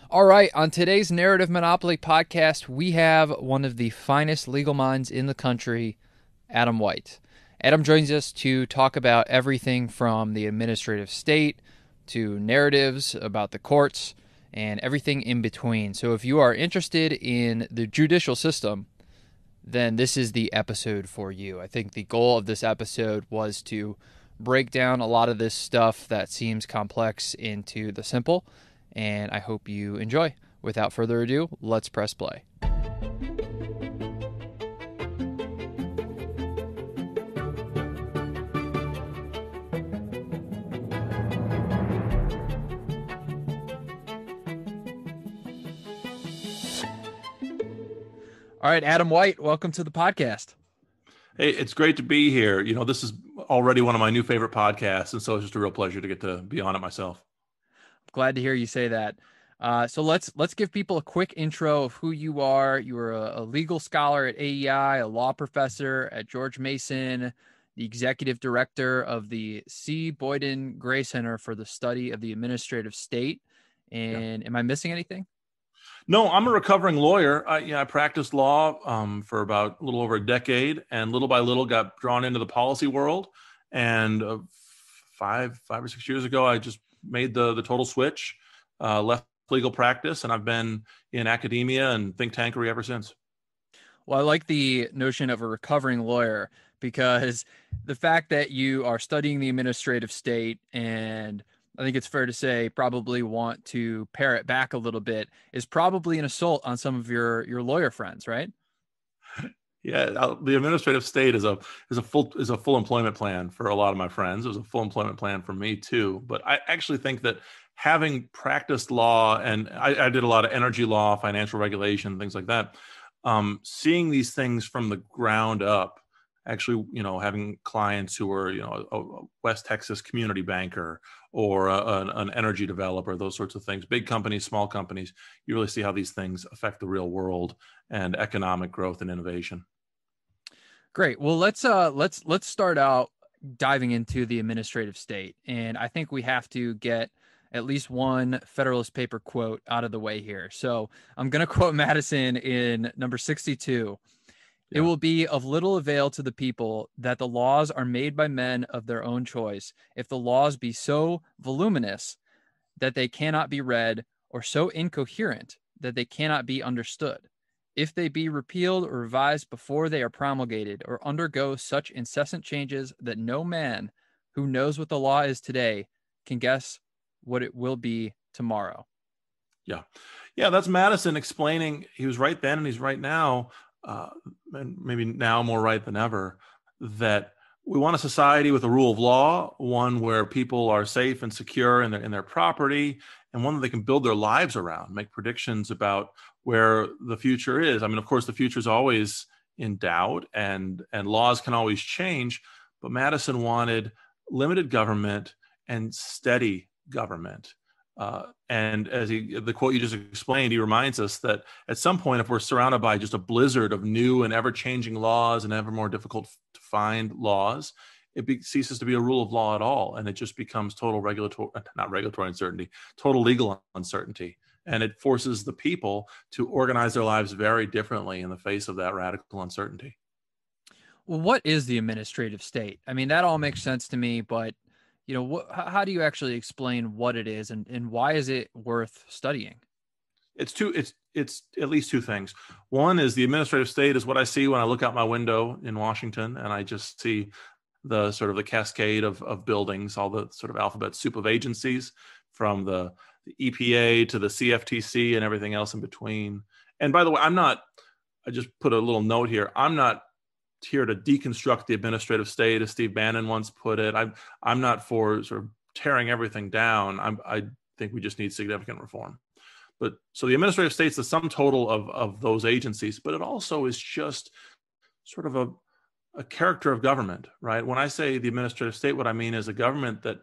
All right, on today's Narrative Monopoly podcast, we have one of the finest legal minds in the country, Adam White. Adam joins us to talk about everything from the administrative state to narratives about the courts and everything in between. So if you are interested in the judicial system, then this is the episode for you. I think the goal of this episode was to break down a lot of this stuff that seems complex into the simple, and I hope you enjoy. Without further ado, let's press play. All right, Adam White, welcome to the podcast. Hey, it's great to be here. You know, this is already one of my new favorite podcasts, and so it's just a real pleasure to get to be on it myself. Glad to hear you say that. So let's give people a quick intro of who you are. You are a legal scholar at AEI, a law professor at George Mason, the executive director of the Boyden Gray Center for the Study of the Administrative State. And Am I missing anything? No, I'm a recovering lawyer. I practiced law for about a little over a decade, and little by little got drawn into the policy world. And 5 or 6 years ago, I just made the total switch, left legal practice, and I've been in academia and think tankery ever since. Well, I like the notion of a recovering lawyer, because the fact that you are studying the administrative state, and I think it's fair to say probably want to pare it back a little bit, is probably an assault on some of your lawyer friends, right? Yeah, the administrative state is a full employment plan for a lot of my friends. It was a full employment plan for me too. But I actually think that having practiced law, and I did a lot of energy law, financial regulation, things like that, seeing these things from the ground up, actually, having clients who are, a West Texas community banker or an energy developer, those sorts of things, big companies, small companies, you really see how these things affect the real world and economic growth and innovation. Great. Well, let's start out diving into the administrative state. And I think we have to get at least one Federalist Paper quote out of the way here. So I'm going to quote Madison in number 62. It will be of little avail to the people that the laws are made by men of their own choice, if the laws be so voluminous that they cannot be read, or so incoherent that they cannot be understood. If they be repealed or revised before they are promulgated, or undergo such incessant changes that no man who knows what the law is today can guess what it will be tomorrow. Yeah, that's Madison explaining. He was right then and he's right now, and maybe now more right than ever, that we want a society with a rule of law, one where people are safe and secure in their property, and one that they can build their lives around, make predictions about where the future is. I mean, of course, the future is always in doubt, and laws can always change, but Madison wanted limited government and steady government. And as the quote you just explained, he reminds us that at some point, if we're surrounded by just a blizzard of new and ever-changing laws and ever more difficult to find laws, it ceases to be a rule of law at all, and it just becomes total not regulatory uncertainty, total legal uncertainty. And it forces the people to organize their lives very differently in the face of that radical uncertainty. Well, what is the administrative state? I mean, that all makes sense to me, but how do you actually explain what it is, and why is it worth studying? It's at least two things. One is the administrative state is what I see when I look out my window in Washington, and I just see the sort of the cascade of buildings, all the sort of alphabet soup of agencies, from the EPA to the CFTC and everything else in between. And by the way, I just put a little note here. I'm not here to deconstruct the administrative state, as Steve Bannon once put it. I'm not for sort of tearing everything down. I think we just need significant reform. But so the administrative state's the sum total of those agencies, but it also is just sort of a character of government, right? When I say the administrative state, what I mean is a government that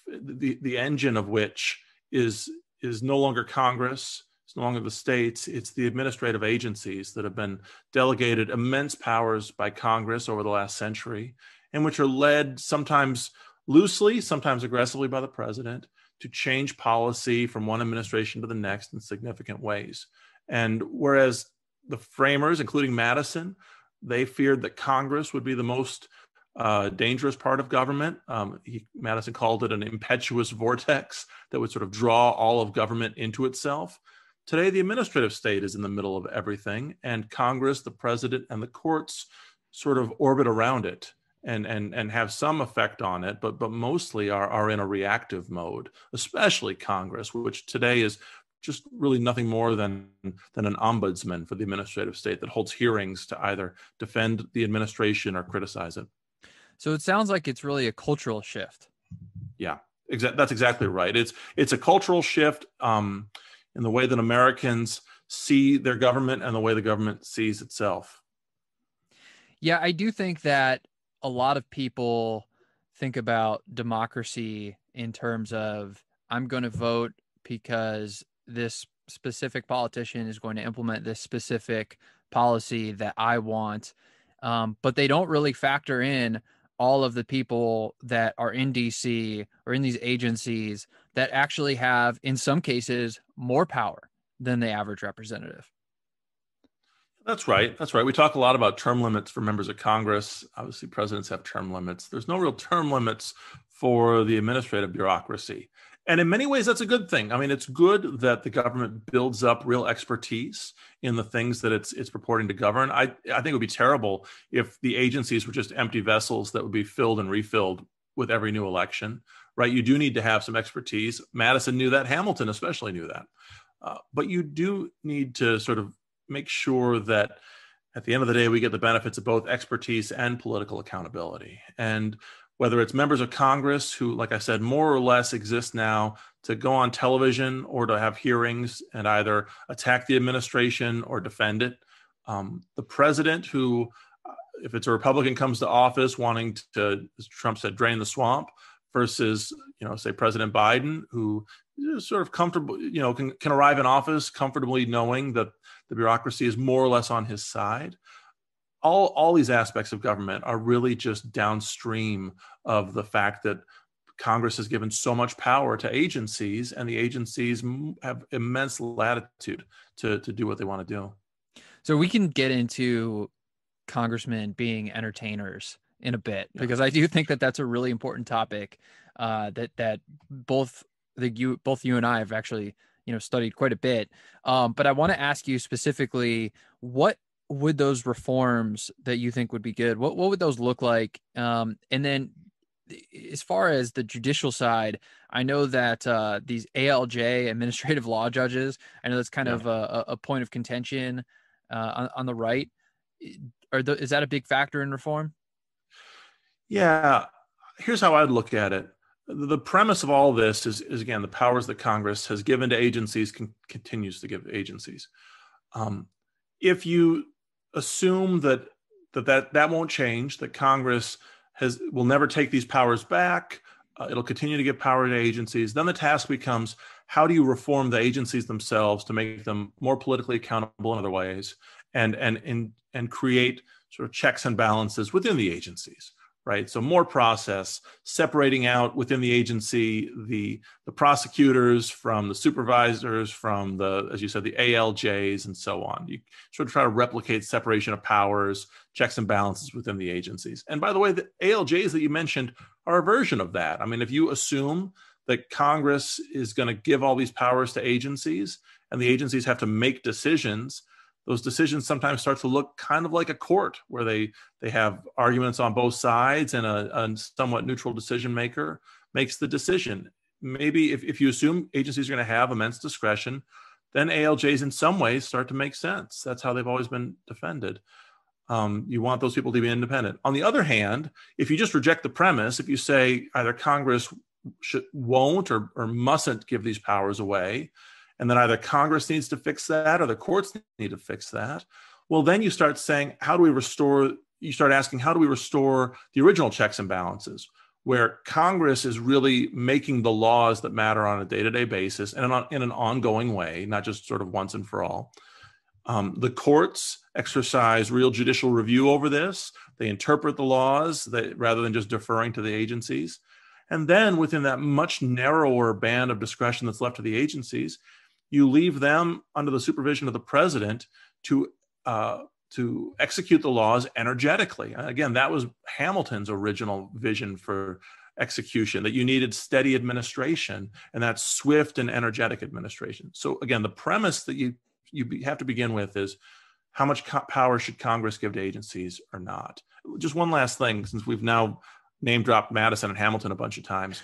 the engine of which is no longer Congress, it's no longer the states, it's the administrative agencies that have been delegated immense powers by Congress over the last century, and which are led sometimes loosely, sometimes aggressively by the president to change policy from one administration to the next in significant ways. And whereas the framers, including Madison, they feared that Congress would be the most dangerous part of government. Madison called it an impetuous vortex that would sort of draw all of government into itself. Today, the administrative state is in the middle of everything, and Congress, the president, and the courts sort of orbit around it and have some effect on it, but mostly are in a reactive mode, especially Congress, which today is just really nothing more than an ombudsman for the administrative state that holds hearings to either defend the administration or criticize it. So it sounds like it's really a cultural shift. Yeah, that's exactly right. It's a cultural shift in the way that Americans see their government and the way the government sees itself. Yeah, I do think that a lot of people think about democracy in terms of, I'm going to vote because this specific politician is going to implement this specific policy that I want. But they don't really factor in all of the people that are in DC or in these agencies that actually have, in some cases, more power than the average representative. That's right. That's right. We talk a lot about term limits for members of Congress. Obviously, presidents have term limits. There's no real term limits for the administrative bureaucracy. And in many ways, that's a good thing. I mean, it's good that the government builds up real expertise in the things that it's purporting to govern. I think it would be terrible if the agencies were just empty vessels that would be filled and refilled with every new election, right? You do need to have some expertise. Madison knew that. Hamilton especially knew that. But you do need to sort of make sure that at the end of the day, we get the benefits of both expertise and political accountability. And whether it's members of Congress who, like I said, more or less exist now to go on television or to have hearings and either attack the administration or defend it. The president who, if it's a Republican, comes to office wanting to, as Trump said, drain the swamp, versus, say President Biden, who is sort of comfortable, can arrive in office comfortably knowing that the bureaucracy is more or less on his side. All these aspects of government are really just downstream of the fact that Congress has given so much power to agencies, and the agencies have immense latitude to do what they want to do. So we can get into congressmen being entertainers in a bit, because I do think that that's a really important topic that both you and I have actually studied quite a bit. But I want to ask you specifically, what would those reforms that you think would be good, what would those look like? And then as far as the judicial side, I know that these ALJ, administrative law judges, I know that's kind of a point of contention on the right. Is that a big factor in reform? Yeah, here's how I'd look at it. The premise of all this is again, the powers that Congress has given to agencies continues to give agencies. If you assume that won't change, that Congress will never take these powers back, it'll continue to give power to agencies, then the task becomes, how do you reform the agencies themselves to make them more politically accountable in other ways, and create sort of checks and balances within the agencies? Right. So more process, separating out within the agency, the prosecutors from the supervisors, from as you said, the ALJs and so on. You sort of try to replicate separation of powers, checks and balances within the agencies. And by the way, the ALJs that you mentioned are a version of that. I mean, if you assume that Congress is going to give all these powers to agencies and the agencies have to make decisions, those decisions sometimes start to look kind of like a court, where they have arguments on both sides, and a somewhat neutral decision maker makes the decision. Maybe if you assume agencies are going to have immense discretion, then ALJs in some ways start to make sense. That's how they've always been defended. You want those people to be independent. On the other hand, if you just reject the premise, if you say either Congress won't or mustn't give these powers away, and then either Congress needs to fix that or the courts need to fix that, well, then you start saying, you start asking, how do we restore the original checks and balances, where Congress is really making the laws that matter on a day-to-day basis and in an ongoing way, not just sort of once and for all. The courts exercise real judicial review over this. They interpret the laws rather than just deferring to the agencies. And then within that much narrower band of discretion that's left to the agencies, you leave them under the supervision of the president to execute the laws energetically. Again, that was Hamilton's original vision for execution, that you needed steady administration, and that's swift and energetic administration. So again, the premise that you have to begin with is, how much power should Congress give to agencies or not? Just one last thing, since we've now name dropped Madison and Hamilton a bunch of times.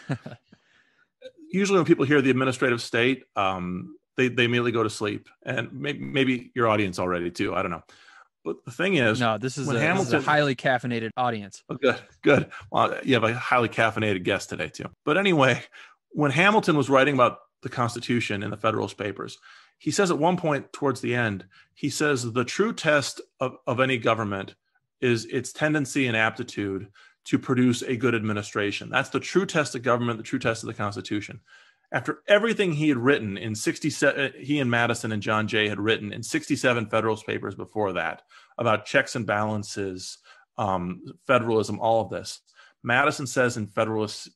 Usually when people hear the administrative state, they immediately go to sleep. And maybe your audience already too, I don't know. But the thing is, no, this is a highly caffeinated audience. Oh, good. Well, you have a highly caffeinated guest today too. But anyway, when Hamilton was writing about the Constitution in the Federalist Papers, he says at one point towards the end, he says the true test of any government is its tendency and aptitude to produce a good administration. That's the true test of government, the true test of the Constitution. After everything he had written in 67, he and Madison and John Jay had written in 67 Federalist Papers before that about checks and balances, federalism, all of this. Hamilton says in Federalist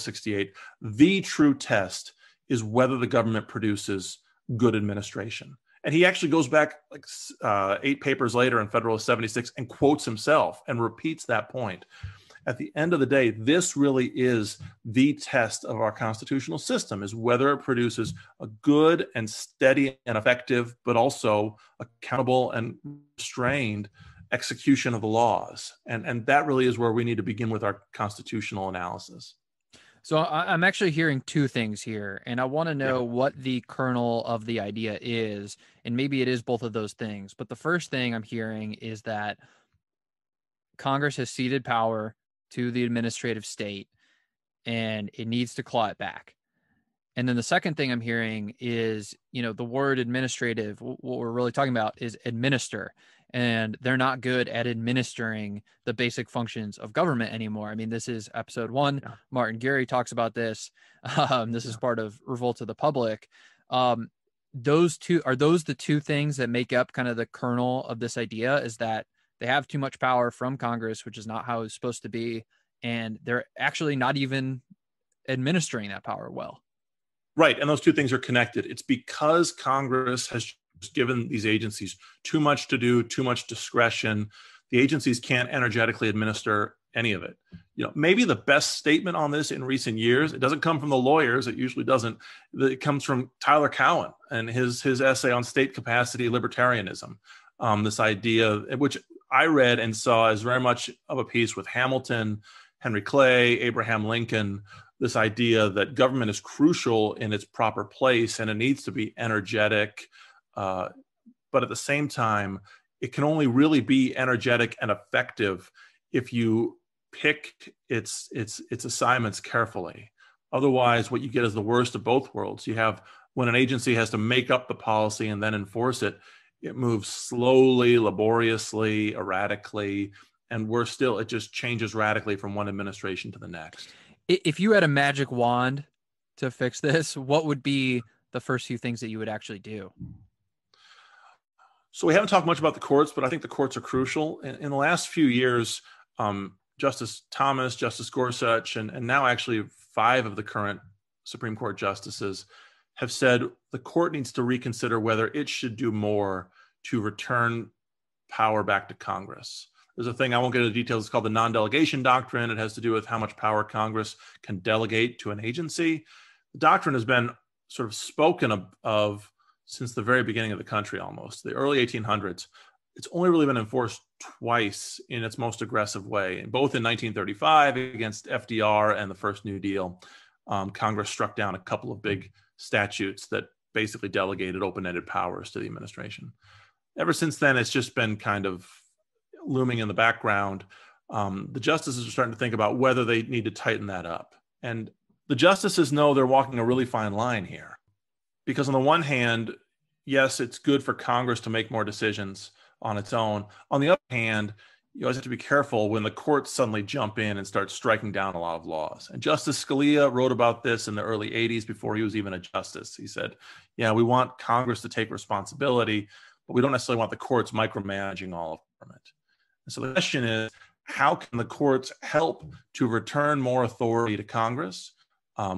68, the true test is whether the government produces good administration. And he actually goes back like 8 papers later in Federalist 76 and quotes himself and repeats that point. At the end of the day, this really is the test of our constitutional system, is whether it produces a good and steady and effective, but also accountable and restrained execution of the laws. And that really is where we need to begin with our constitutional analysis. So I'm actually hearing 2 things here, and I want to know what the kernel of the idea is, and maybe it is both of those things. But the first thing I'm hearing is that Congress has ceded power to the administrative state, and it needs to claw it back. And then the second thing I'm hearing is, the word administrative, what we're really talking about is administer. And they're not good at administering the basic functions of government anymore. I mean, this is episode 1. Yeah. Martin Gary talks about this. This is part of Revolt of the Public. Are those the 2 things that make up kind of the kernel of this idea, is that they have too much power from Congress, which is not how it's supposed to be. And they're actually not even administering that power well. Right. And those 2 things are connected. It's because Congress has given these agencies too much to do, too much discretion. The agencies can't energetically administer any of it. Maybe the best statement on this in recent years, it doesn't come from the lawyers, it usually doesn't. It comes from Tyler Cowen and his essay on state capacity libertarianism. This idea, which I read and saw as very much of a piece with Hamilton, Henry Clay, Abraham Lincoln, this idea that government is crucial in its proper place and it needs to be energetic. But at the same time, it can only really be energetic and effective if you pick its assignments carefully. Otherwise, what you get is the worst of both worlds. You have, when an agency has to make up the policy and then enforce it, it moves slowly, laboriously, erratically, and worse still, it just changes radically from one administration to the next. If you had a magic wand to fix this, what would be the first few things that you would actually do? So we haven't talked much about the courts, but I think the courts are crucial. In the last few years, Justice Thomas, Justice Gorsuch, and now actually 5 of the current Supreme Court justices have said the court needs to reconsider whether it should do more to return power back to Congress. There's a thing, I won't get into details, it's called the non-delegation doctrine. It has to do with how much power Congress can delegate to an agency. The doctrine has been sort of spoken of since the very beginning of the country, almost the early 1800s. It's only really been enforced twice in its most aggressive way, both in 1935 against FDR and the first New Deal. Congress struck down a couple of big statutes that basically delegated open-ended powers to the administration. Ever since then, it's just been kind of looming in the background. The justices are starting to think about whether they need to tighten that up. And the justices know they're walking a really fine line here. Because on the one hand, yes, it's good for Congress to make more decisions on its own. On the other hand, you always have to be careful when the courts suddenly jump in and start striking down a lot of laws. And Justice Scalia wrote about this in the early 80s before he was even a justice. He said, yeah, we want Congress to take responsibility, but we don't necessarily want the courts micromanaging all of government. And so the question is, how can the courts help to return more authority to Congress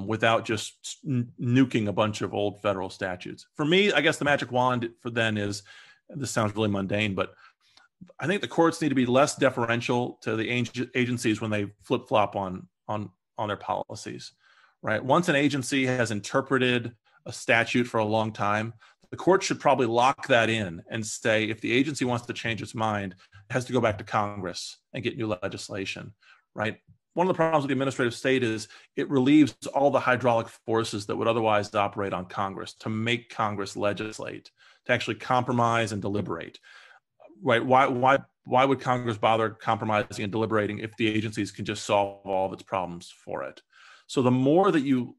without just nuking a bunch of old federal statutes? For me, I guess the magic wand for then is, this sounds really mundane, but I think the courts need to be less deferential to the agencies when they flip-flop on their policies, right? Once an agency has interpreted a statute for a long time, the court should probably lock that in and say, if the agency wants to change its mind, it has to go back to Congress and get new legislation, right? One of the problems with the administrative state is it relieves all the hydraulic forces that would otherwise operate on Congress to make Congress legislate, to actually compromise and deliberate. Right? Why would Congress bother compromising and deliberating if the agencies can just solve all of its problems for it? So the more that you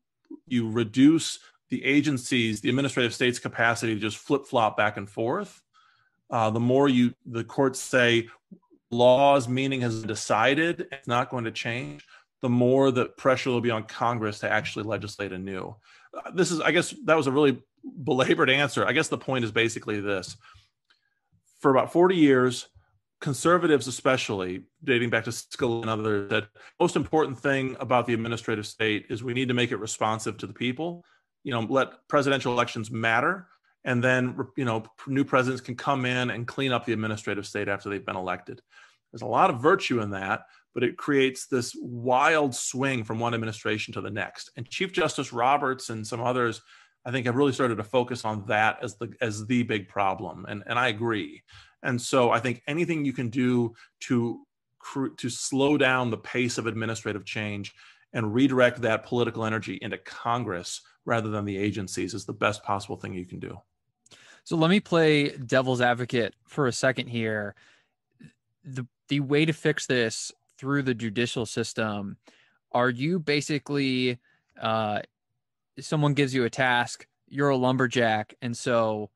reduce the agencies, the administrative state's capacity to just flip-flop back and forth, the more the courts say law's meaning has been decided, it's not going to change, the more the pressure will be on Congress to actually legislate anew. I guess that was a really belabored answer. I guess the point is basically this. For about 40 years, conservatives especially, dating back to Scalia and others, that most important thing about the administrative state is we need to make it responsive to the people. Let presidential elections matter, and then new presidents can come in and clean up the administrative state after they've been elected. There's a lot of virtue in that, but it creates this wild swing from one administration to the next. And Chief Justice Roberts and some others, I think, have really started to focus on that as the big problem, and I agree. And so I think anything you can do to slow down the pace of administrative change and redirect that political energy into Congress rather than the agencies is the best possible thing you can do. So let me play devil's advocate for a second here. The way to fix this through the judicial system, are you basically someone gives you a task, you're a lumberjack, and so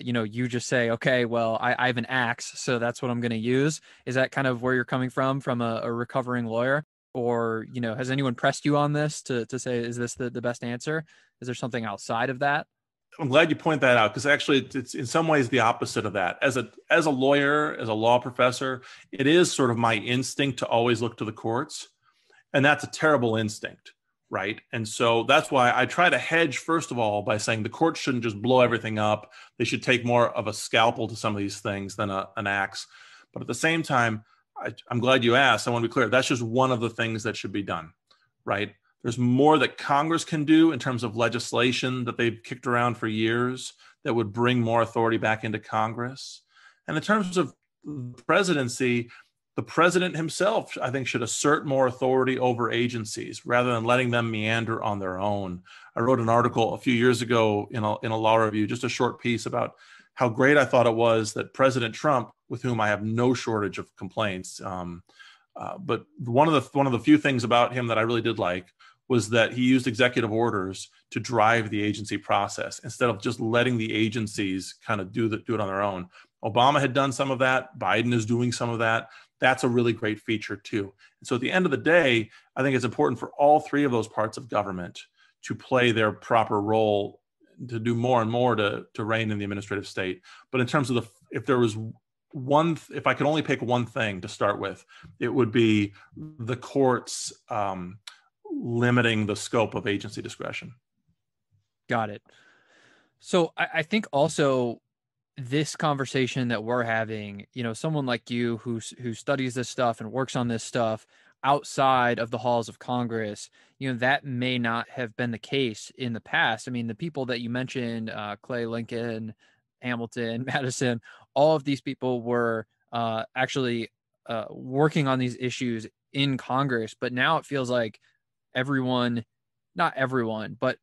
you just say, okay, well, I have an axe, so that's what I'm going to use. Is that kind of where you're coming from a recovering lawyer? Or, has anyone pressed you on this to say, is this the best answer? Is there something outside of that? I'm glad you point that out, because actually it's in some ways the opposite of that. As a lawyer, as a law professor, it is sort of my instinct to always look to the courts. And that's a terrible instinct, right? And so that's why I try to hedge, first of all, by saying the courts shouldn't just blow everything up. They should take more of a scalpel to some of these things than an axe. But at the same time, I'm glad you asked. I want to be clear. That's just one of the things that should be done, right? There's more that Congress can do in terms of legislation that they've kicked around for years that would bring more authority back into Congress. And in terms of presidency, the president himself, I think, should assert more authority over agencies rather than letting them meander on their own. I wrote an article a few years ago in a law review, just a short piece about how great I thought it was that President Trump, with whom I have no shortage of complaints, but one of the few things about him that I really did like was that he used executive orders to drive the agency process instead of just letting the agencies kind of do it on their own. Obama had done some of that. Biden is doing some of that. That's a really great feature too. And so at the end of the day, I think it's important for all three of those parts of government to play their proper role, to do more and more to rein in the administrative state. But in terms of if I could only pick one thing to start with, it would be the courts limiting the scope of agency discretion. Got it. So I think also this conversation that we're having, someone like you who studies this stuff and works on this stuff outside of the halls of Congress, that may not have been the case in the past. I mean, the people that you mentioned, Clay, Lincoln, Hamilton, Madison, all of these people were actually working on these issues in Congress. But now it feels like not everyone, but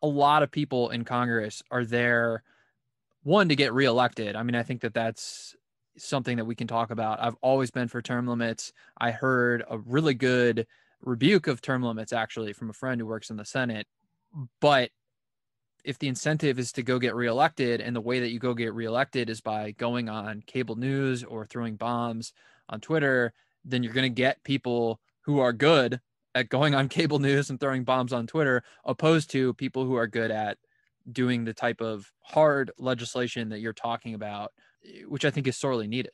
a lot of people in Congress are there, one, to get reelected. I mean, I think that's something that we can talk about. I've always been for term limits. I heard a really good rebuke of term limits, actually, from a friend who works in the Senate. But if the incentive is to go get reelected, and the way that you go get reelected is by going on cable news or throwing bombs on Twitter, then you're going to get people who are good at going on cable news and throwing bombs on Twitter, opposed to people who are good at doing the type of hard legislation that you're talking about, which I think is sorely needed.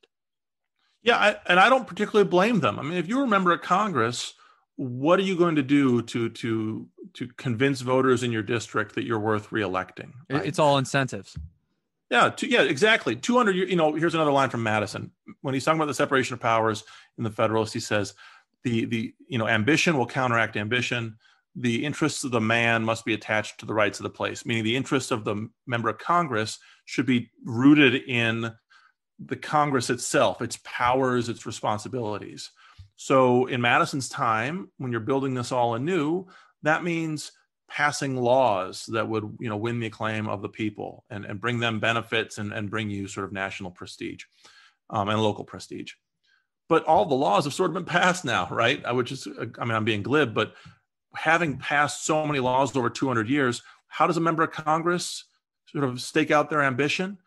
Yeah, and I don't particularly blame them. I mean, if you remember at Congress, what are you going to do to convince voters in your district that you're worth reelecting, right? It's all incentives. Yeah, yeah, exactly. 200 years, here's another line from Madison. When he's talking about the separation of powers in the Federalist, he says, ambition will counteract ambition. The interests of the man must be attached to the rights of the place, meaning the interests of the member of Congress should be rooted in the Congress itself, its powers, its responsibilities. So in Madison's time, when you're building this all anew, that means passing laws that would win the acclaim of the people and bring them benefits and bring you sort of national prestige and local prestige. But all the laws have sort of been passed now, right? I'm being glib, but having passed so many laws over 200 years, how does a member of Congress sort of stake out their ambition?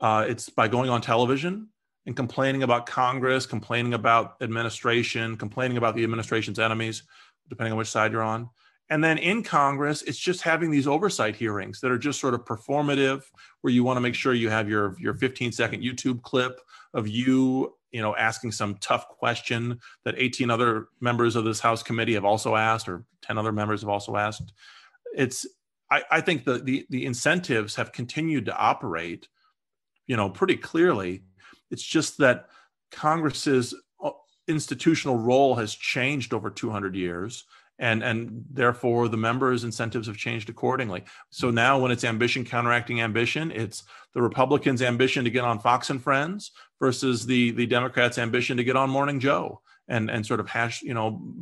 It's by going on television and complaining about Congress, complaining about administration, complaining about the administration's enemies, depending on which side you're on. And then in Congress, it's just having these oversight hearings that are just sort of performative, where you want to make sure you have your 15-second YouTube clip of you asking some tough question that 18 other members of this House committee have also asked, or 10 other members have also asked. I think the incentives have continued to operate, pretty clearly. It's just that Congress's institutional role has changed over 200 years. And therefore, the members' incentives have changed accordingly. So now when it's ambition counteracting ambition, it's the Republicans' ambition to get on Fox and Friends versus the Democrats' ambition to get on Morning Joe and sort of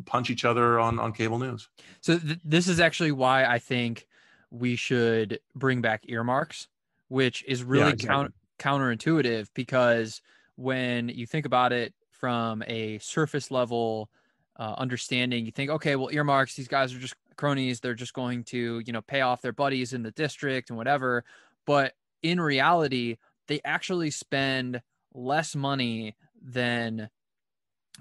punch each other on cable news. So this is actually why I think we should bring back earmarks, which is really counterintuitive, because when you think about it from a surface level understanding, you think, okay, well, earmarks, these guys are just cronies. They're just going to, pay off their buddies in the district and whatever. But in reality, they actually spend less money than,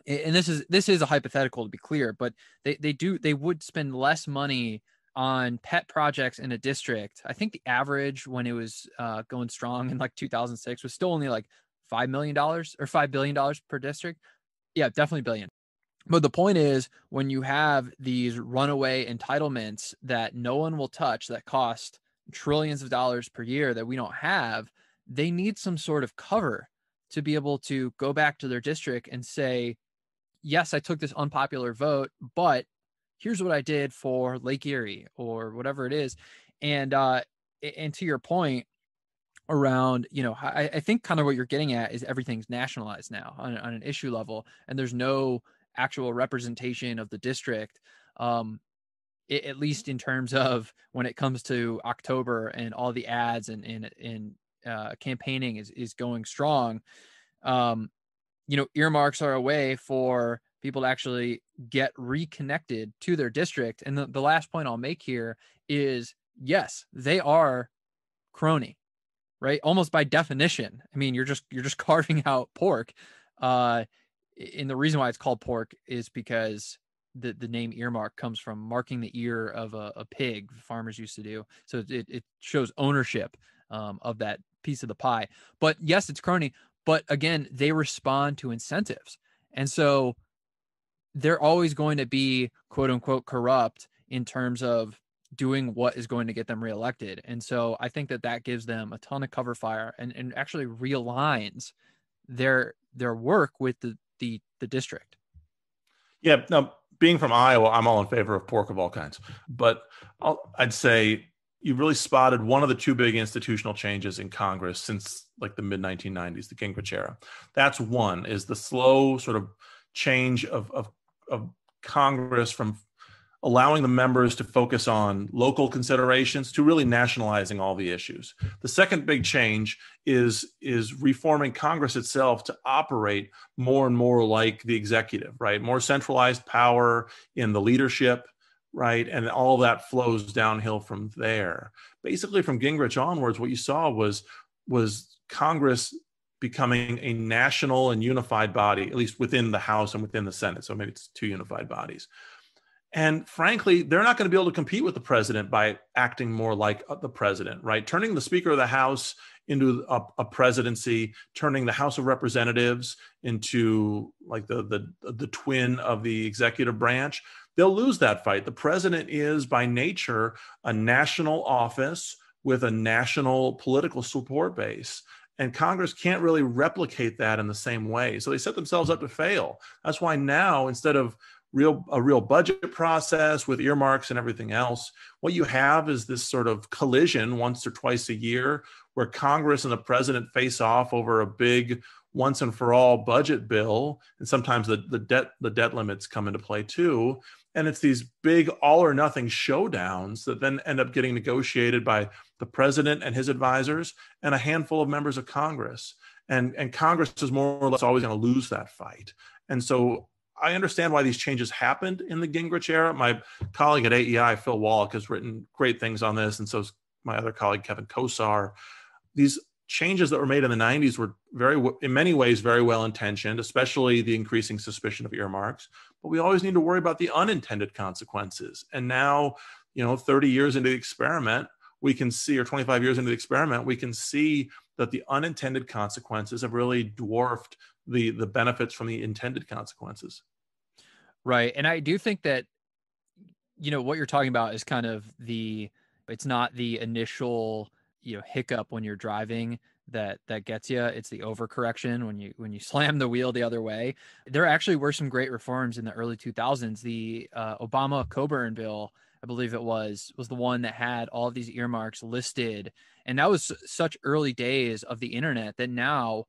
and this is a hypothetical to be clear, but they would spend less money on pet projects in a district. I think the average when it was going strong in like 2006 was still only like $5 million or $5 billion per district. Yeah, definitely billion. But the point is, when you have these runaway entitlements that no one will touch, that cost trillions of dollars per year that we don't have, they need some sort of cover to be able to go back to their district and say, yes, I took this unpopular vote, but here's what I did for Lake Erie or whatever it is. And to your point around, I think kind of what you're getting at is everything's nationalized now on an issue level, and there's no actual representation of the district, at least in terms of when it comes to October and all the ads and campaigning is going strong. Earmarks are a way for people to actually get reconnected to their district. And the last point I'll make here is, yes, they are crony, right? Almost by definition. I mean, you're just carving out pork. And the reason why it's called pork is because the name earmark comes from marking the ear of a pig farmers used to do. So it shows ownership of that piece of the pie. But yes, it's crony. But again, they respond to incentives. And so they're always going to be, quote unquote, corrupt in terms of doing what is going to get them reelected. And so I think that gives them a ton of cover fire and actually realigns their work with the district. Yeah. Now, being from Iowa, I'm all in favor of pork of all kinds. But I'd say you really spotted one of the two big institutional changes in Congress since like the mid 1990s, the Gingrich era. That's one, is the slow sort of change of Congress from allowing the members to focus on local considerations to really nationalizing all the issues. The second big change is reforming Congress itself to operate more and more like the executive, right? More centralized power in the leadership, right? And all of that flows downhill from there. Basically, from Gingrich onwards, what you saw was Congress becoming a national and unified body, at least within the House and within the Senate. So maybe it's two unified bodies. And frankly, they're not going to be able to compete with the president by acting more like the president, right? Turning the Speaker of the House into a presidency, turning the House of Representatives into like the twin of the executive branch, they'll lose that fight. The president is by nature a national office with a national political support base. And Congress can't really replicate that in the same way. So they set themselves up to fail. That's why now, instead of a real budget process with earmarks and everything else, what you have is this sort of collision once or twice a year where Congress and the president face off over a big once and for all budget bill. And sometimes the debt limits come into play too. And it's these big all or nothing showdowns that then end up getting negotiated by the president and his advisors and a handful of members of Congress. And Congress is more or less always going to lose that fight. And so I understand why these changes happened in the Gingrich era. My colleague at AEI, Phil Wallach, has written great things on this. And so is my other colleague, Kevin Kosar. These changes that were made in the 90s were in many ways, very well intentioned, especially the increasing suspicion of earmarks. But we always need to worry about the unintended consequences. And now, 30 years into the experiment, we can see, or 25 years into the experiment, we can see that the unintended consequences have really dwarfed the benefits from the intended consequences. Right. And I do think that, what you're talking about is kind of it's not the initial, hiccup when you're driving that gets you. It's the overcorrection when you slam the wheel the other way. There actually were some great reforms in the early 2000s. The Obama Coburn bill, I believe it was the one that had all of these earmarks listed. And that was such early days of the internet that now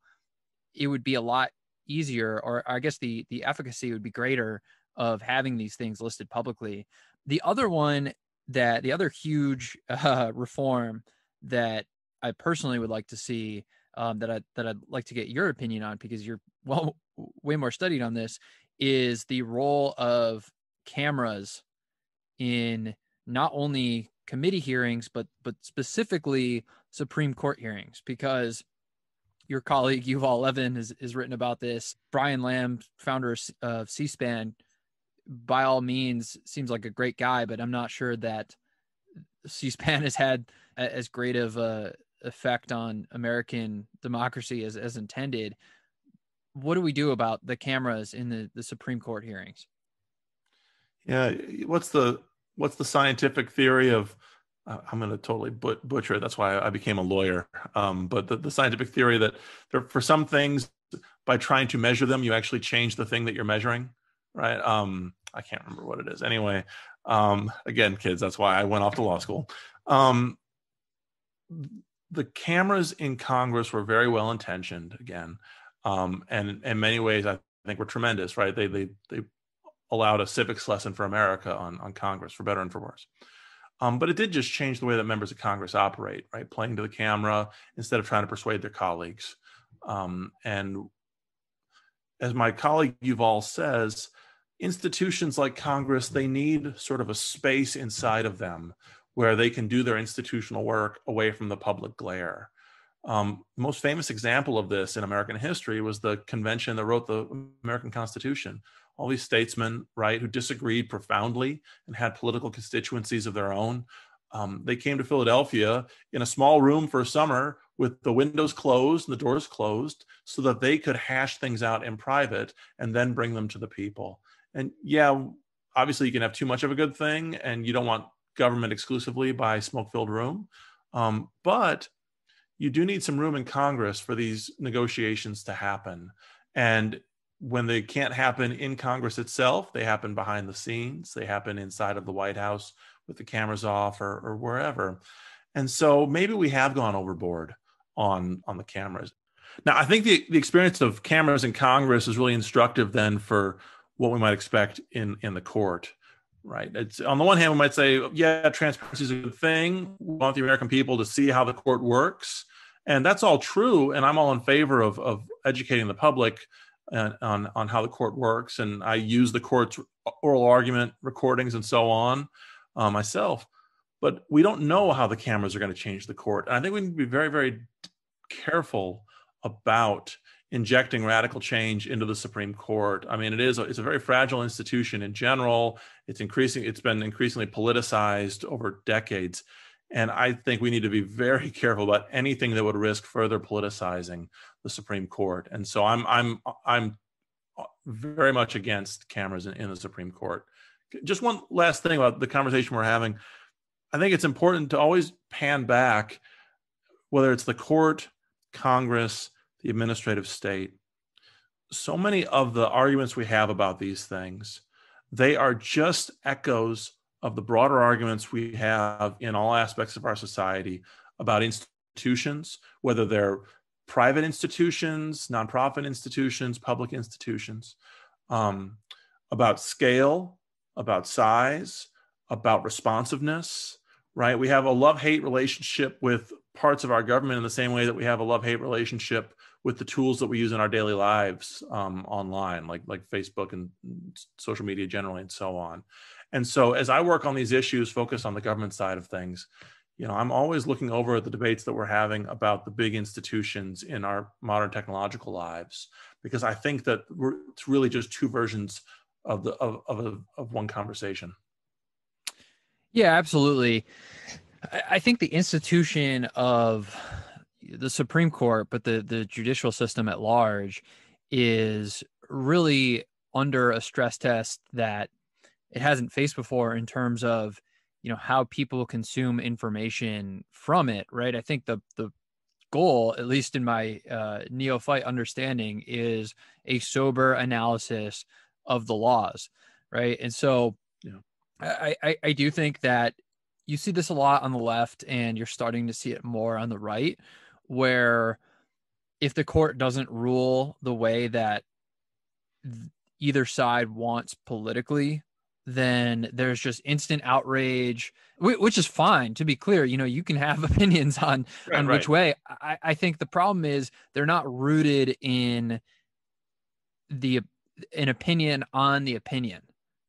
it would be a lot easier, or I guess the efficacy would be greater of having these things listed publicly. The other huge reform that I personally would like to see, that I'd like to get your opinion on, because you're way more studied on this, is the role of cameras in not only committee hearings, but specifically Supreme Court hearings, because your colleague Yuval Levin has written about this. Brian Lamb, founder of C-SPAN, by all means seems like a great guy, but I'm not sure that C-SPAN has had as great of a effect on American democracy as intended. What do we do about the cameras in the Supreme Court hearings? Yeah, what's the scientific theory of? I'm going to totally butcher it. That's why I became a lawyer. But the scientific theory that for some things, by trying to measure them, you actually change the thing that you're measuring, right? I can't remember what it is. Anyway, again, kids, that's why I went off to law school. The cameras in Congress were very well intentioned, again, and in many ways, I think were tremendous, right? They allowed a civics lesson for America on Congress, for better and for worse. But it did just change the way that members of Congress operate, right? Playing to the camera instead of trying to persuade their colleagues. And as my colleague Yuval says, institutions like Congress, they need sort of a space inside of them where they can do their institutional work away from the public glare. Most famous example of this in American history was the convention that wrote the American Constitution. All these statesmen, right, who disagreed profoundly and had political constituencies of their own. They came to Philadelphia in a small room for a summer with the windows closed and the doors closed so that they could hash things out in private and then bring them to the people. And yeah, obviously you can have too much of a good thing and you don't want government exclusively by smoke-filled room. But you do need some room in Congress for these negotiations to happen. And when they can't happen in Congress itself, they happen behind the scenes. They happen inside of the White House with the cameras off or wherever. And so maybe we have gone overboard on the cameras. Now, I think the experience of cameras in Congress is really instructive then for what we might expect in the court, right? It's, on the one hand, we might say, yeah, transparency is a good thing. We want the American people to see how the court works. And that's all true. And I'm all in favor of educating the public on how the court works. And I use the court's oral argument recordings and so on myself. But we don't know how the cameras are going to change the court. And I think we need to be very, very careful about injecting radical change into the Supreme Court. I mean, it's a very fragile institution in general. It's been increasingly politicized over decades. And I think we need to be very careful about anything that would risk further politicizing the Supreme Court. And so I'm very much against cameras in the Supreme Court. Just one last thing about the conversation we're having. I think it's important to always pan back, whether it's the court, Congress, the administrative state. So many of the arguments we have about these things, they are just echoes of the broader arguments we have in all aspects of our society about institutions, whether they're private institutions, nonprofit institutions, public institutions, about scale, about size, about responsiveness, right? We have a love-hate relationship with parts of our government in the same way that we have a love-hate relationship with the tools that we use in our daily lives online, like Facebook and social media generally, and so on. And so as I work on these issues, focused on the government side of things, I'm always looking over at the debates that we're having about the big institutions in our modern technological lives, because I think that it's really just two versions of one conversation. Yeah, absolutely. I think the institution of the Supreme Court, but the judicial system at large, is really under a stress test that it hasn't faced before in terms of, how people consume information from it, right? I think the goal, at least in my neophyte understanding, is a sober analysis of the laws, right? And so I do think that you see this a lot on the left, and you're starting to see it more on the right, where if the court doesn't rule the way that either side wants politically, then there's just instant outrage, which is fine. To be clear, you can have opinions on which way. I think the problem is they're not rooted in an opinion on the opinion,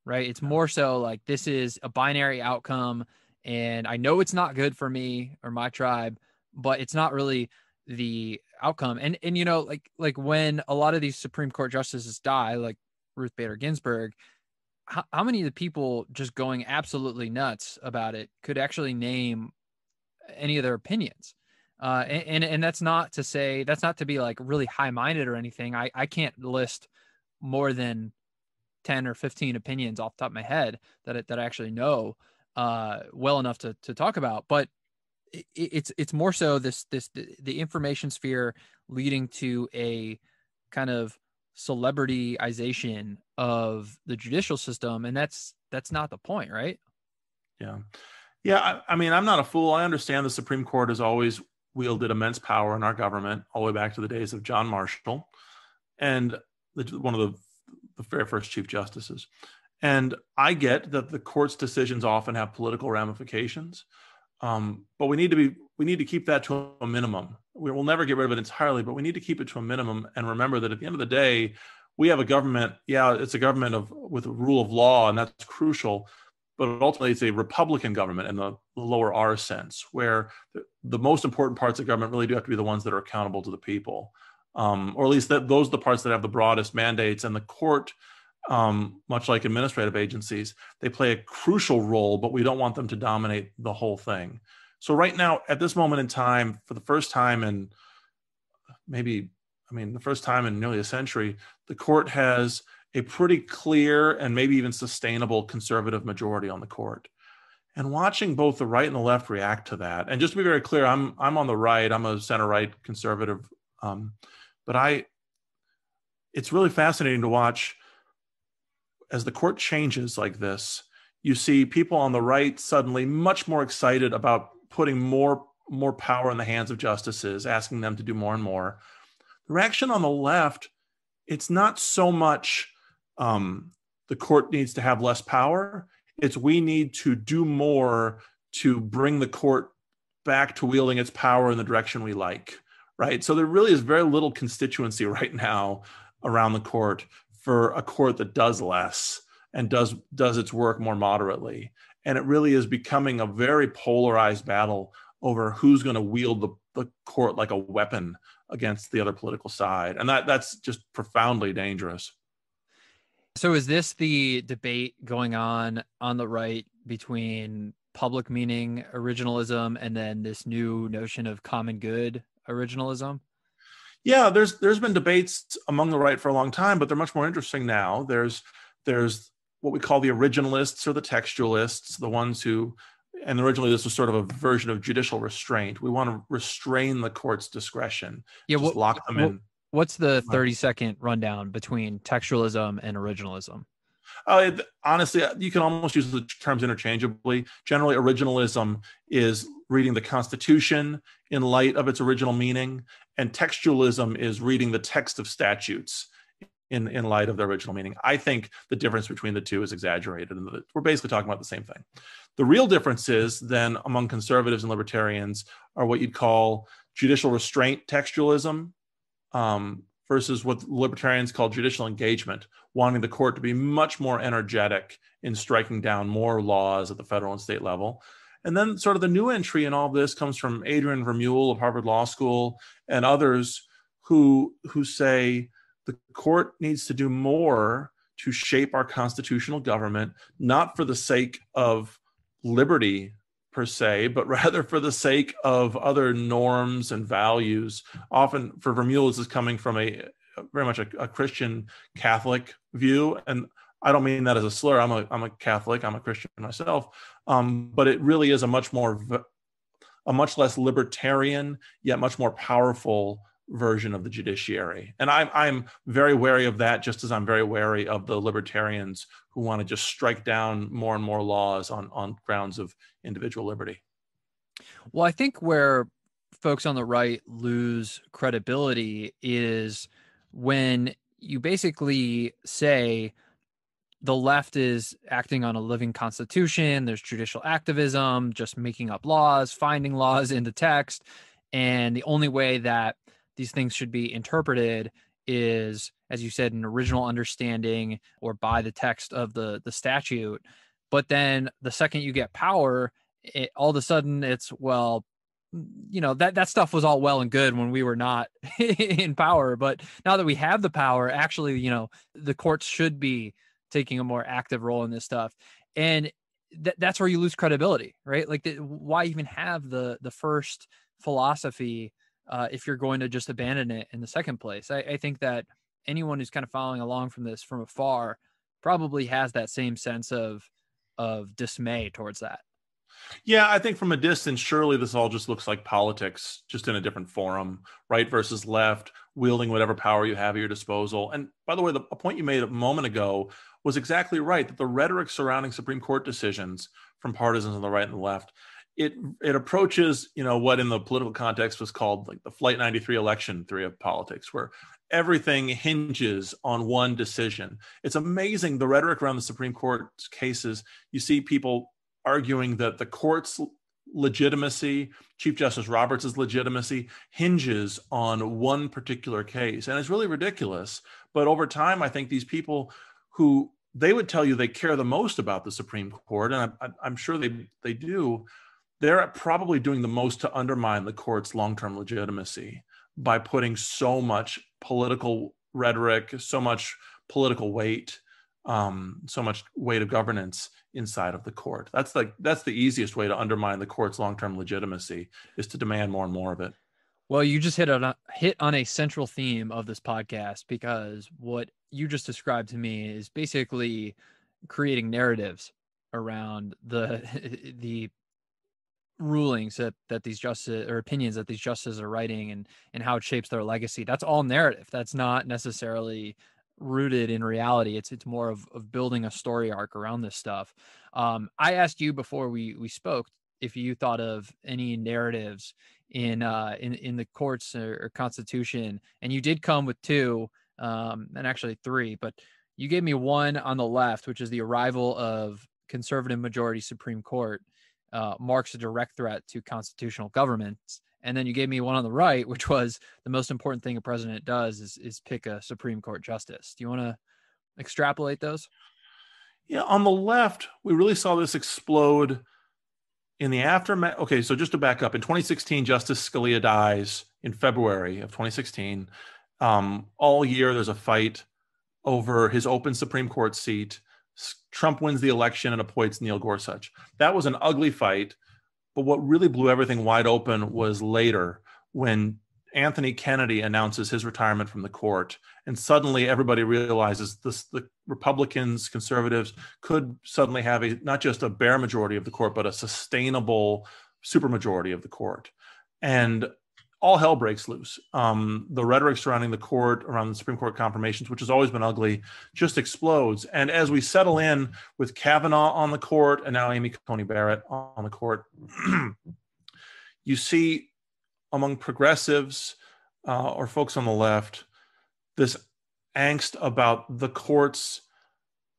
right? It's more so like, this is a binary outcome, and I know it's not good for me or my tribe, but it's not really the outcome. And like when a lot of these Supreme Court justices die, like Ruth Bader Ginsburg, how many of the people just going absolutely nuts about it could actually name any of their opinions? And that's not to be like really high-minded or anything. I can't list more than 10 or 15 opinions off the top of my head that I actually know well enough to talk about. But it's more so the information sphere leading to a kind of celebrityization of the judicial system, and that's not the point, right? I mean, I'm not a fool. I understand the Supreme Court has always wielded immense power in our government, all the way back to the days of John Marshall, and one of the very first chief justices. And I get that the court's decisions often have political ramifications, but we need to keep that to a minimum. We will never get rid of it entirely, but we need to keep it to a minimum and remember that at the end of the day, we have a government. Yeah, it's a government with a rule of law, and that's crucial. But ultimately, it's a Republican government in the lower R sense, where the most important parts of government really do have to be the ones that are accountable to the people, or at least those are the parts that have the broadest mandates. And the court, much like administrative agencies, they play a crucial role, but we don't want them to dominate the whole thing. So right now, at this moment in time, for the first time in the first time in nearly a century, the court has a pretty clear and maybe even sustainable conservative majority on the court. And watching both the right and the left react to that, and just to be very clear, I'm on the right. I'm a center-right conservative, but it's really fascinating to watch as the court changes like this. You see people on the right suddenly much more excited about putting more power in the hands of justices, asking them to do more and more. The reaction on the left, it's not so much the court needs to have less power. It's we need to do more to bring the court back to wielding its power in the direction we like, right? So there really is very little constituency right now around the court for a court that does less and does its work more moderately. And it really is becoming a very polarized battle over who's going to wield the court like a weapon against the other political side. And that's just profoundly dangerous. So is this the debate going on the right between public meaning originalism and then this new notion of common good originalism? Yeah, there's been debates among the right for a long time, but they're much more interesting now. There's what we call the originalists or the textualists, the ones who, and originally this was sort of a version of judicial restraint. We want to restrain the court's discretion, just lock them in. What's the 30-second rundown between textualism and originalism? Honestly, you can almost use the terms interchangeably. Generally, originalism is reading the Constitution in light of its original meaning, and textualism is reading the text of statutes in light of their original meaning. I think the difference between the two is exaggerated, and we're basically talking about the same thing. The real differences then among conservatives and libertarians are what you'd call judicial restraint textualism, versus what libertarians call judicial engagement, wanting the court to be much more energetic in striking down more laws at the federal and state level. And then sort of the new entry in all of this comes from Adrian Vermeule of Harvard Law School and others who say the court needs to do more to shape our constitutional government, not for the sake of liberty per se, but rather for the sake of other norms and values. Often for Vermeule, this is coming from very much a Christian Catholic view. And I don't mean that as a slur. I'm a Catholic, I'm a Christian myself. But it really is a much less libertarian, yet much more powerful version of the judiciary. And I'm very wary of that, just as I'm very wary of the libertarians who want to just strike down more and more laws on grounds of individual liberty. Well, I think where folks on the right lose credibility is when you basically say the left is acting on a living constitution, there's judicial activism, just making up laws, finding laws in the text, and the only way that these things should be interpreted is, as you said, an original understanding or by the text of the statute. But then the second you get power, all of a sudden it's, well, that stuff was all well and good when we were not in power. But now that we have the power, actually, the courts should be taking a more active role in this stuff. And that's where you lose credibility, right? Like, why even have the first philosophy if you're going to just abandon it in the second place? I think that anyone who's kind of following along from this from afar probably has that same sense of dismay towards that. Yeah, I think from a distance, surely this all just looks like politics, just in a different forum, right versus left, wielding whatever power you have at your disposal. And by the way, a point you made a moment ago was exactly right, that the rhetoric surrounding Supreme Court decisions from partisans on the right and the left, it approaches, what in the political context was called like the Flight 93 election theory of politics, where everything hinges on one decision. It's amazing, the rhetoric around the Supreme Court's cases. You see people arguing that the court's legitimacy, Chief Justice Roberts' legitimacy, hinges on one particular case. And it's really ridiculous. But over time, I think these people who they would tell you they care the most about the Supreme Court, and I'm sure they do, they're probably doing the most to undermine the court's long-term legitimacy by putting so much political rhetoric, so much political weight, so much weight of governance inside of the court. That's the easiest way to undermine the court's long-term legitimacy, is to demand more and more of it. Well, you just hit on a central theme of this podcast, because what you just described to me is basically creating narratives around the rulings that these justices, or opinions that these justices are writing, and how it shapes their legacy. That's all narrative. That's not necessarily rooted in reality. It's more of building a story arc around this stuff. I asked you before we spoke if you thought of any narratives in the courts or Constitution, and you did come with two, and actually three, but you gave me one on the left, which is the arrival of conservative majority Supreme Court marks a direct threat to constitutional governments. And then you gave me one on the right, which was the most important thing a president does is pick a Supreme Court justice. Do you want to extrapolate those? Yeah, on the left, we really saw this explode in the aftermath, okay, so just to back up, in 2016, Justice Scalia dies in February of 2016. All year, there's a fight over his open Supreme Court seat. Trump wins the election and appoints Neil Gorsuch. That was an ugly fight, but what really blew everything wide open was later when Anthony Kennedy announces his retirement from the court, and suddenly everybody realizes the Republicans, conservatives could suddenly have not just a bare majority of the court, but a sustainable supermajority of the court. And all hell breaks loose. The rhetoric surrounding the court, around the Supreme Court confirmations, which has always been ugly, just explodes. And as we settle in with Kavanaugh on the court and now Amy Coney Barrett on the court, you see among progressives or folks on the left, this angst about the court's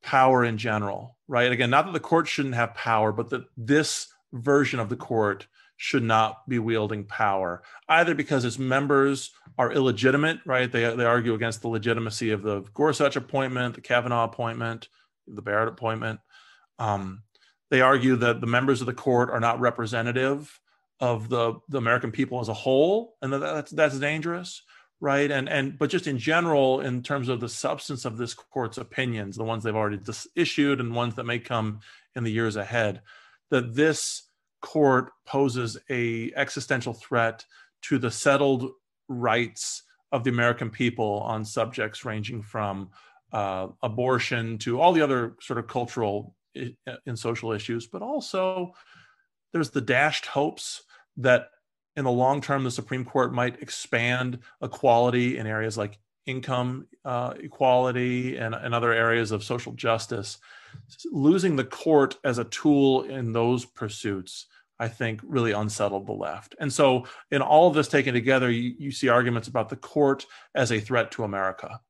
power in general, right? Again, not that the court shouldn't have power, but that this version of the court should not be wielding power, either because its members are illegitimate, right? They argue against the legitimacy of the Gorsuch appointment, the Kavanaugh appointment, the Barrett appointment. They argue that the members of the court are not representative of the American people as a whole, and that's dangerous, right? But just in general, in terms of the substance of this court's opinions, the ones they've already issued and ones that may come in the years ahead, that this court poses a existential threat to the settled rights of the American people on subjects ranging from abortion to all the other sort of cultural and social issues. But also there's the dashed hopes that in the long term, the Supreme Court might expand equality in areas like income equality and other areas of social justice. Losing the court as a tool in those pursuits, I think, really unsettled the left. And so in all of this taken together, you see arguments about the court as a threat to America.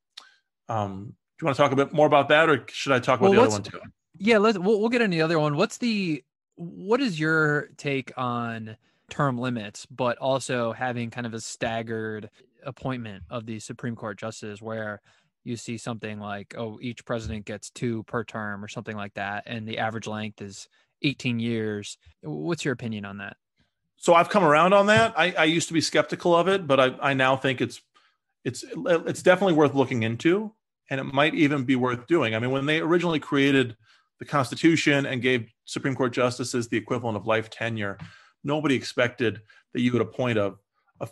Do you want to talk a bit more about that, or should I talk about the other one too? Yeah, we'll get into the other one. What is your take on term limits, but also having kind of a staggered appointment of the Supreme Court justices, where you see something like, each president gets 2 per term or something like that, and the average length is 18 years. What's your opinion on that? So I've come around on that. I used to be skeptical of it, but I now think it's definitely worth looking into, and it might even be worth doing. I mean, when they originally created the Constitution and gave Supreme Court justices the equivalent of life tenure, nobody expected that you would appoint a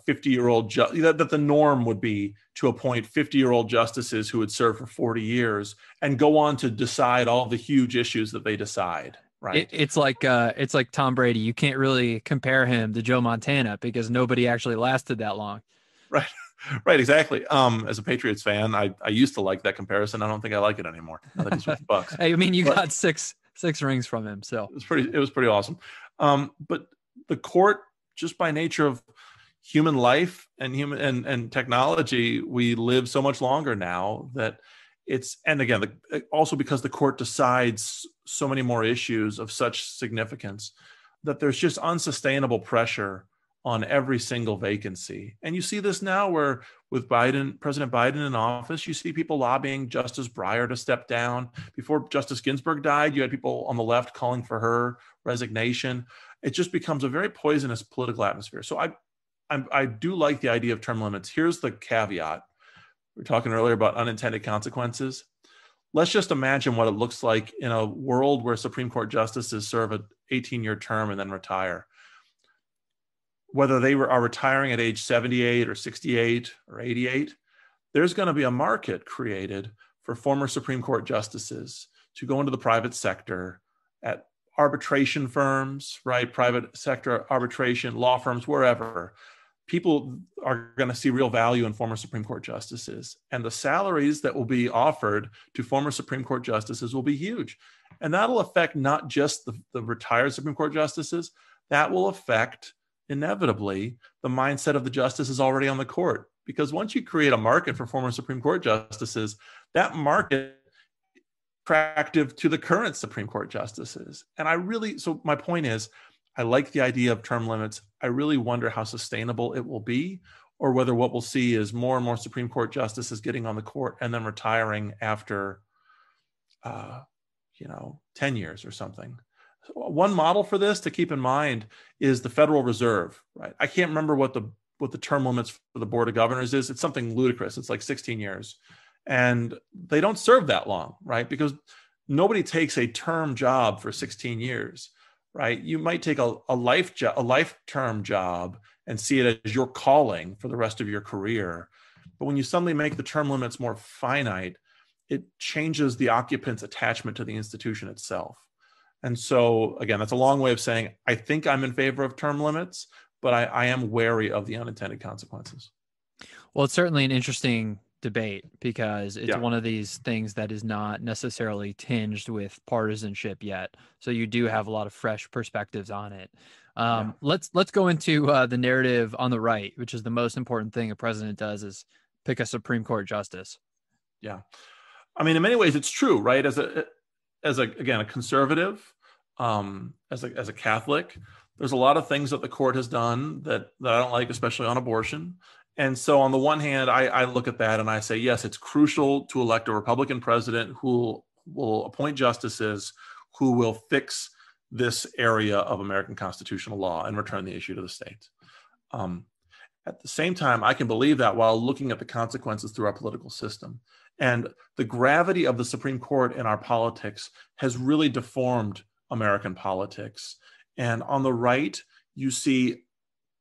50-year-old that the norm would be to appoint 50-year-old justices who would serve for 40 years and go on to decide all the huge issues that they decide. Right. It's like Tom Brady. You can't really compare him to Joe Montana because nobody actually lasted that long. Right. Right. Exactly. As a Patriots fan, I used to like that comparison. I don't think I like it anymore. Now that he's with the Bucks. Hey, I mean, you got six rings from him, so it was pretty awesome. But the court, just by nature of human life and technology, we live so much longer now that and again, also because the court decides so many more issues of such significance, that there's just unsustainable pressure on every single vacancy. And you see this now where with President Biden in office, you see people lobbying Justice Breyer to step down. Before Justice Ginsburg died, you had people on the left calling for her resignation. It just becomes a very poisonous political atmosphere. So I do like the idea of term limits. Here's the caveat. We were talking earlier about unintended consequences. Let's just imagine what it looks like in a world where Supreme Court justices serve an 18-year term and then retire. Whether they are retiring at age 78 or 68 or 88, there's going to be a market created for former Supreme Court justices to go into the private sector at arbitration firms, right? Private sector arbitration, law firms, wherever. People are going to see real value in former Supreme Court justices, and the salaries that will be offered to former Supreme Court justices will be huge. And that'll affect not just the retired Supreme Court justices, that will affect inevitably the mindset of the justices already on the court. Because once you create a market for former Supreme Court justices, that market is attractive to the current Supreme Court justices. And so my point is, I like the idea of term limits. I really wonder how sustainable it will be, or whether what we'll see is more and more Supreme Court justices getting on the court and then retiring after, 10 years or something. One model for this to keep in mind is the Federal Reserve, right? I can't remember what the term limits for the Board of Governors is. It's something ludicrous. It's like 16 years. And they don't serve that long, right? Because nobody takes a term job for 16 years, right? You might take a life-term job and see it as your calling for the rest of your career. But when you suddenly make the term limits more finite, it changes the occupant's attachment to the institution itself. And so, again, that's a long way of saying, I think I'm in favor of term limits, but I am wary of the unintended consequences. Well, it's certainly an interesting debate because it's one of these things that is not necessarily tinged with partisanship yet. So you do have a lot of fresh perspectives on it. Let's go into the narrative on the right, which is the most important thing a president does is pick a Supreme Court justice. Yeah. I mean, in many ways, it's true, right? As a conservative, as a Catholic, there's a lot of things that the court has done that I don't like, especially on abortion. And so on the one hand, I look at that and I say, yes, it's crucial to elect a Republican president who will appoint justices who will fix this area of American constitutional law and return the issue to the states. At the same time, I can believe that while looking at the consequences through our political system. And the gravity of the Supreme Court in our politics has really deformed American politics. And on the right, you see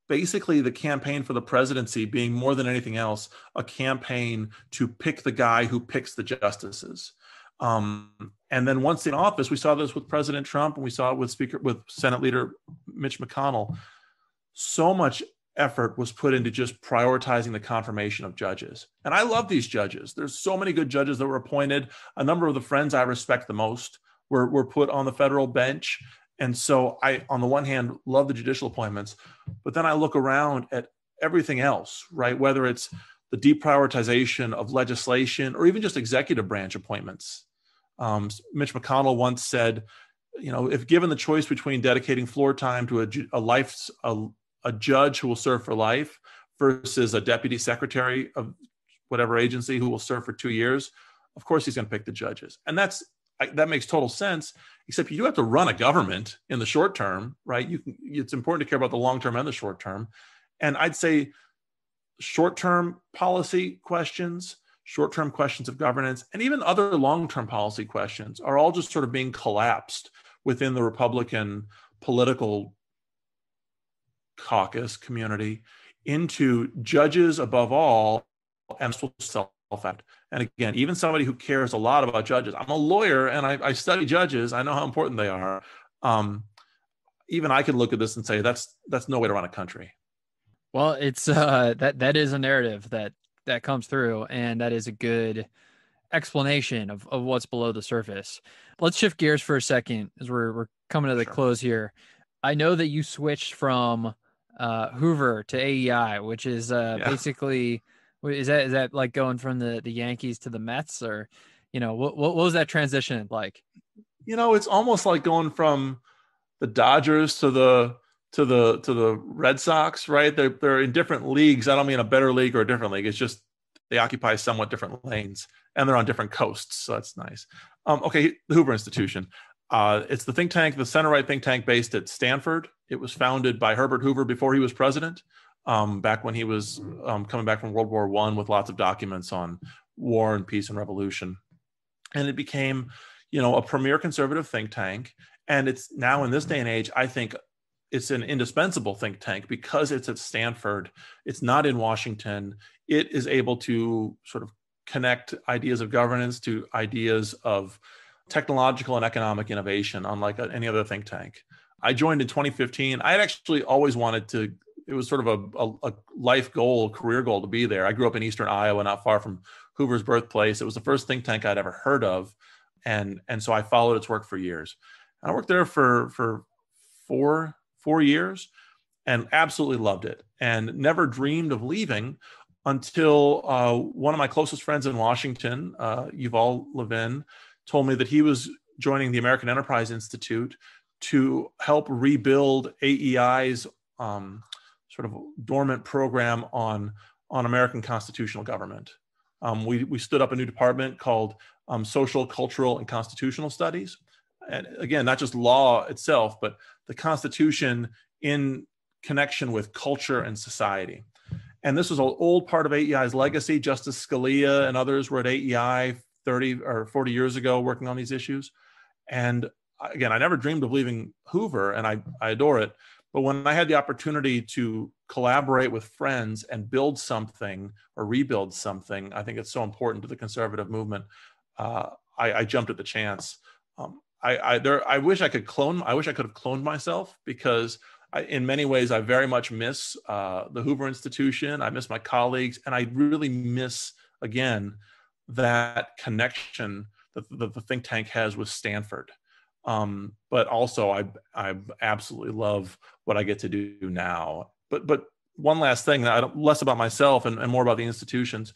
basically the campaign for the presidency being more than anything else a campaign to pick the guy who picks the justices. And then once in office, we saw this with President Trump, and we saw it with Senate Leader Mitch McConnell. So much effort was put into just prioritizing the confirmation of judges. And I love these judges. There's so many good judges that were appointed. A number of the friends I respect the most were put on the federal bench. And so I, on the one hand, love the judicial appointments, but then I look around at everything else, right? Whether it's the deprioritization of legislation or even just executive branch appointments. Mitch McConnell once said, if given the choice between dedicating floor time to a judge who will serve for life versus a deputy secretary of whatever agency who will serve for 2 years, of course he's going to pick the judges. And that makes total sense, except you do have to run a government in the short term, right? It's important to care about the long term and the short term. And I'd say short-term policy questions, short-term questions of governance, and even other long-term policy questions are all just sort of being collapsed within the Republican political caucus community into judges above all and self-act. And again, even somebody who cares a lot about judges, I'm a lawyer and I study judges, I know how important they are. Even I can look at this and say that's no way to run a country. Well, it's that is a narrative that comes through, and that is a good explanation of what's below the surface. Let's shift gears for a second as we're coming to the close here. I know that you switched from Hoover to AEI, which is basically, is that like going from the Yankees to the Mets, or what was that transition like? It's almost like going from the Dodgers to the Red Sox, right? They're in different leagues. I don't mean a better league or a different league. It's just they occupy somewhat different lanes, and they're on different coasts, so that's nice. Okay, the Hoover Institution. It's the think tank, the center-right think tank based at Stanford. It was founded by Herbert Hoover before he was president, back when he was coming back from World War I with lots of documents on war and peace and revolution. And it became, a premier conservative think tank. And it's now in this day and age, I think it's an indispensable think tank because it's at Stanford. It's not in Washington. It is able to sort of connect ideas of governance to ideas of technological and economic innovation, unlike any other think tank. I joined in 2015. I had actually always wanted to, it was sort of a life goal, career goal to be there. I grew up in Eastern Iowa, not far from Hoover's birthplace. It was the first think tank I'd ever heard of. And so I followed its work for years. I worked there for four years and absolutely loved it and never dreamed of leaving until one of my closest friends in Washington, Yuval Levin, told me that he was joining the American Enterprise Institute to help rebuild AEI's sort of dormant program on American constitutional government. We stood up a new department called Social, Cultural, and Constitutional Studies. and again, not just law itself, but the Constitution in connection with culture and society. And this was an old part of AEI's legacy. Justice Scalia and others were at AEI 30 or 40 years ago working on these issues. And again, I never dreamed of leaving Hoover, and I adore it. But when I had the opportunity to collaborate with friends and build something or rebuild something, I think it's so important to the conservative movement. I jumped at the chance. I wish I could have cloned myself, because in many ways, I very much miss the Hoover Institution. I miss my colleagues, and I really miss, again, that connection that the think tank has with Stanford. But also, I absolutely love what I get to do now. But one last thing, less about myself and more about the institutions.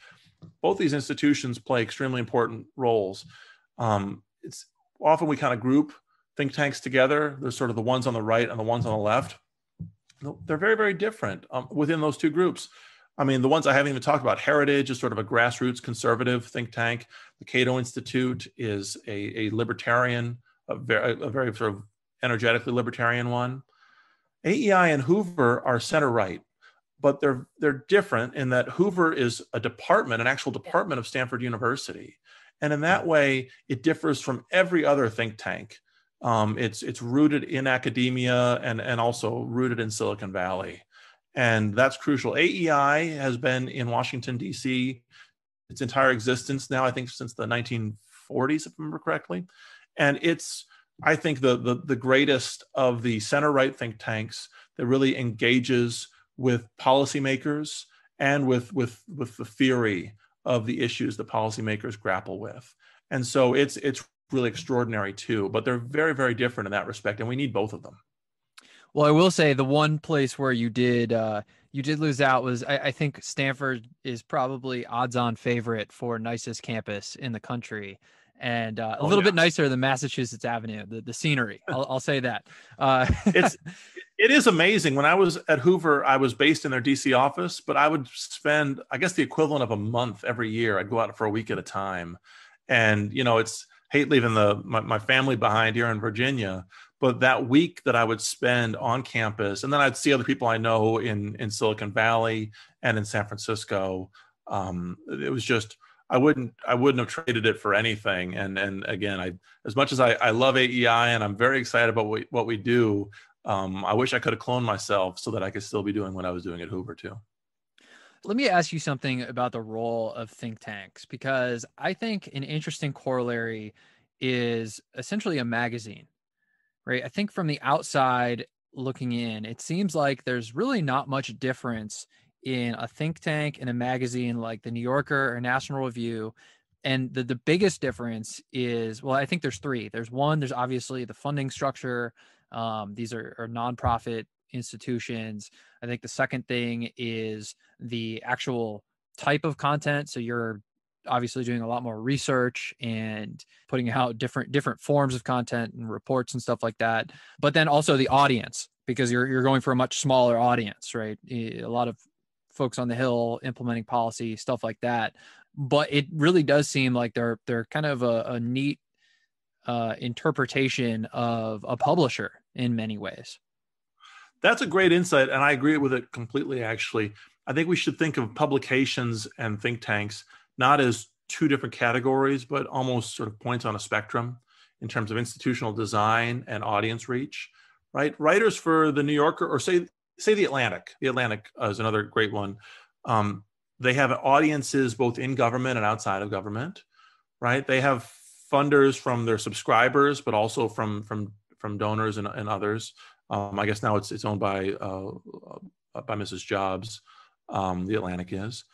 Both these institutions play extremely important roles. It's often we kind of group think tanks together. There's sort of the ones on the right and the ones on the left. They're very, very different within those two groups. I mean, the ones I haven't even talked about, Heritage is sort of a grassroots conservative think tank. The Cato Institute is a libertarian, a very sort of energetically libertarian one. AEI and Hoover are center right, but they're different in that Hoover is a department, an actual department of Stanford University. And in that way, it differs from every other think tank. It's rooted in academia and also rooted in Silicon Valley. And that's crucial. AEI has been in Washington, D.C. its entire existence now, I think since the 1940s, if I remember correctly. And it's, I think, the greatest of the center-right think tanks that really engages with policymakers and with the theory of the issues that policymakers grapple with. And so it's really extraordinary too, but they're very, very different in that respect, and we need both of them. Well, I will say the one place where you did lose out was I think Stanford is probably odds-on favorite for nicest campus in the country, and a little bit nicer than Massachusetts Avenue. The scenery, I'll say that. It is amazing. When I was at Hoover, I was based in their DC office, but I would spend, I guess, the equivalent of a month every year. I'd go out for a week at a time, and hate leaving my family behind here in Virginia. But that week that I would spend on campus, and then I'd see other people I know in Silicon Valley and in San Francisco. It was just, I wouldn't have traded it for anything. And again, as much as I love AEI and I'm very excited about what we do, I wish I could have cloned myself so that I could still be doing what I was doing at Hoover too. Let me ask you something about the role of think tanks, because I think an interesting corollary is essentially a magazine, right? I think from the outside looking in, it seems like there's really not much difference in a think tank and a magazine like the New Yorker or National Review. And the biggest difference is, well, I think there's three. There's obviously the funding structure. These are nonprofit institutions. I think the second thing is the actual type of content. So you're obviously doing a lot more research and putting out different forms of content and reports and stuff like that. But then also the audience, because you're going for a much smaller audience, right? A lot of folks on the Hill implementing policy, stuff like that. But it really does seem like they're kind of a neat interpretation of a publisher in many ways. That's a great insight, and I agree with it completely, actually. I think we should think of publications and think tanks not as two different categories, but almost sort of points on a spectrum in terms of institutional design and audience reach, right? Writers for the New Yorker, or say the Atlantic. The Atlantic is another great one. They have audiences both in government and outside of government, right? They have funders from their subscribers, but also from donors and others. I guess now it's owned by Mrs. Jobs. The Atlantic is.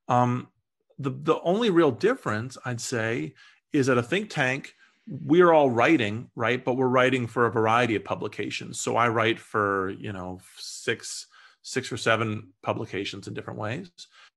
The only real difference, I'd say, is at a think tank, we're all writing, right? But we're writing for a variety of publications. So I write for, six or seven publications in different ways.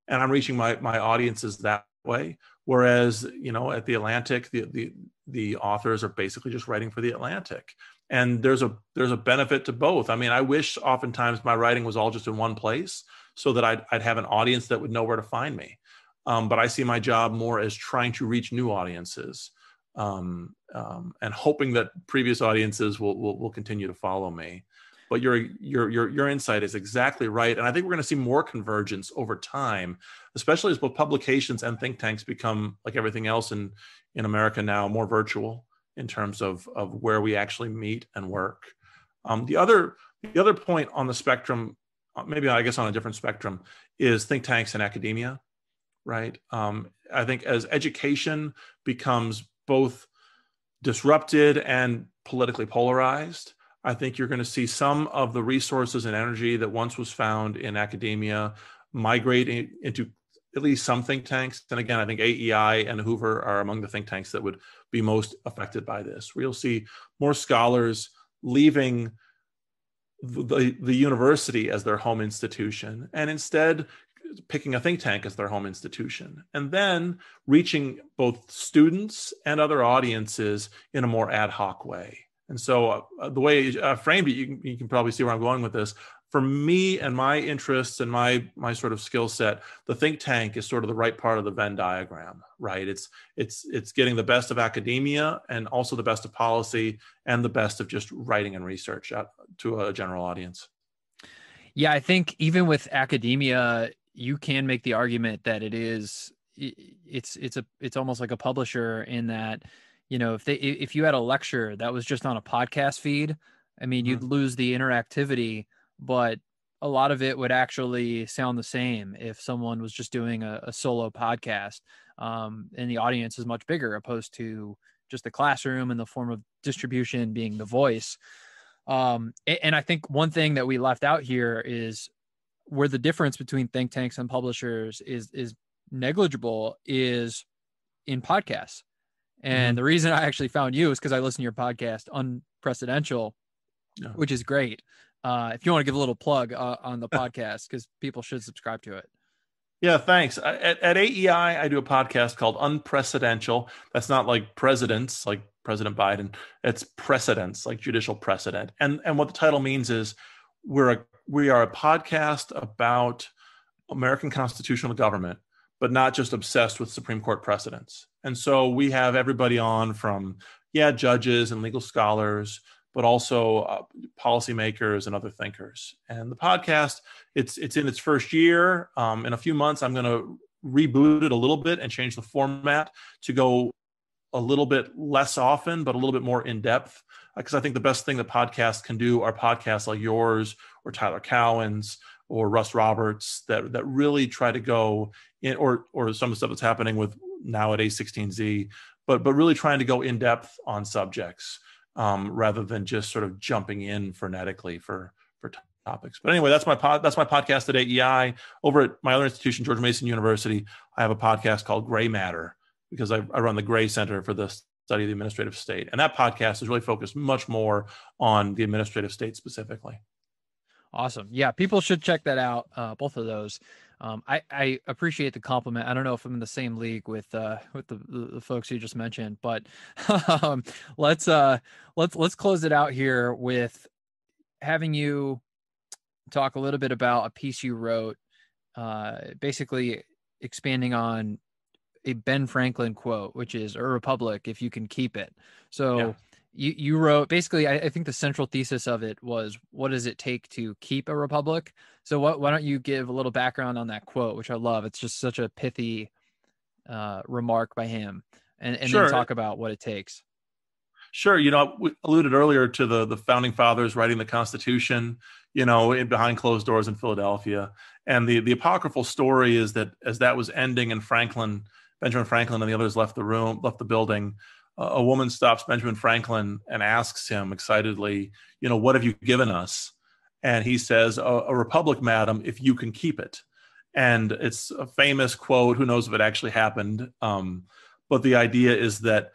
And I'm reaching my audiences that way. Whereas, at the Atlantic, the authors are basically just writing for the Atlantic. And there's a benefit to both. I mean, I wish oftentimes my writing was all just in one place so that I'd have an audience that would know where to find me. But I see my job more as trying to reach new audiences. and hoping that previous audiences will continue to follow me. But your insight is exactly right, and I think we're going to see more convergence over time, especially as both publications and think tanks become, like everything else in America now, more virtual in terms of where we actually meet and work. The other point on the spectrum, maybe I guess on a different spectrum, is think tanks and academia, right? I think as education becomes both disrupted and politically polarized, I think you're going to see some of the resources and energy that once was found in academia migrate into at least some think tanks. And again, I think AEI and Hoover are among the think tanks that would be most affected by this, where you'll see more scholars leaving the university as their home institution and instead picking a think tank as their home institution, and then reaching both students and other audiences in a more ad hoc way. And so the way I framed it, you can probably see where I'm going with this. For me and my interests and my sort of skill set, the think tank is sort of the right part of the Venn diagram, right? It's getting the best of academia and also the best of policy and the best of just writing and research out to a general audience. Yeah, I think even with academia, you can make the argument that it's almost like a publisher in that, you know, if you had a lecture that was just on a podcast feed, I mean, you'd lose the interactivity, but a lot of it would actually sound the same if someone was just doing a solo podcast, and the audience is much bigger opposed to just the classroom and the form of distribution being the voice. And I think one thing that we left out here is where the difference between think tanks and publishers is negligible is in podcasts. And the reason I actually found you is because I listen to your podcast, Unprecedented, which is great. If you want to give a little plug on the podcast, because people should subscribe to it. Yeah, thanks. At AEI, I do a podcast called Unprecedented. That's not like presidents, like President Biden. It's precedents, like judicial precedent. And what the title means is we are a podcast about American constitutional government, but not just obsessed with Supreme Court precedents. And so we have everybody on from, judges and legal scholars, but also policymakers and other thinkers. And the podcast, it's in its first year. In a few months, I'm going to reboot it a little bit and change the format to go a little bit less often, but a little bit more in depth. Because I think the best thing that podcasts can do are podcasts like yours or Tyler Cowen's or Russ Roberts that really try to go in, or some of the stuff that's happening with now at A16Z, but really trying to go in depth on subjects rather than just sort of jumping in frenetically for topics. But anyway, that's my podcast at AEI. Over at my other institution, George Mason University, I have a podcast called Gray Matter because I run the Gray Center for the study of the administrative state. And that podcast is really focused much more on the administrative state specifically. Awesome. Yeah, people should check that out, both of those. I appreciate the compliment. I don't know if I'm in the same league with the folks you just mentioned, but let's close it out here with having you talk a little bit about a piece you wrote, basically expanding on a Ben Franklin quote, which is "A republic if you can keep it." So you wrote, basically, I think the central thesis of it was, what does it take to keep a republic? So why don't you give a little background on that quote, which I love. It's just such a pithy remark by him, and Sure. then talk about what it takes. Sure. We alluded earlier to the founding fathers writing the Constitution, behind closed doors in Philadelphia. And the apocryphal story is that as that was ending and Benjamin Franklin and the others left the building, a woman stops Benjamin Franklin and asks him excitedly, what have you given us? And he says, a republic, madam, if you can keep it. And it's a famous quote. Who knows if it actually happened? But the idea is that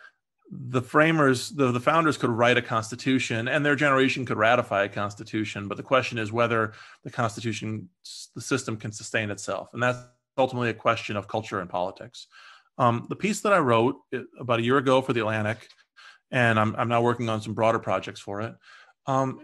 the framers, the founders could write a constitution and their generation could ratify a constitution. But the question is whether the system can sustain itself. And that's ultimately a question of culture and politics. The piece that I wrote about a year ago for The Atlantic, and I'm now working on some broader projects for it.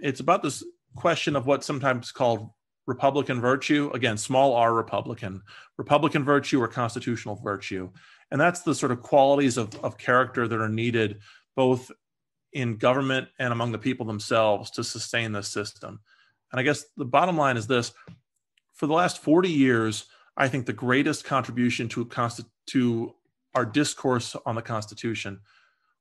It's about this question of what's sometimes called Republican virtue, again, small r Republican virtue or constitutional virtue. And that's the sort of qualities of character that are needed both in government and among the people themselves to sustain this system. And I guess the bottom line is this: for the last 40 years, I think the greatest contribution to our discourse on the Constitution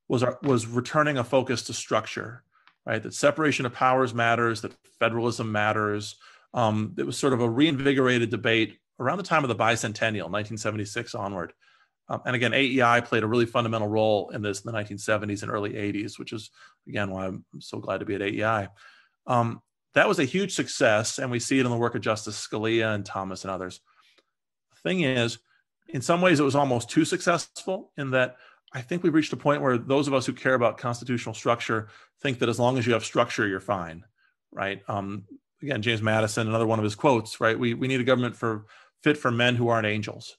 was returning a focus to structure, right? That separation of powers matters, that federalism matters. It was sort of a reinvigorated debate around the time of the bicentennial, 1976 onward. And again, AEI played a really fundamental role in this in the 1970s and early 80s, which is, again, why I'm so glad to be at AEI. That was a huge success, and we see it in the work of Justice Scalia and Thomas and others. The thing is, in some ways, it was almost too successful in that I think we've reached a point where those of us who care about constitutional structure think that as long as you have structure, you're fine, right? Again, James Madison, another one of his quotes, right? We need a government fit for men who aren't angels,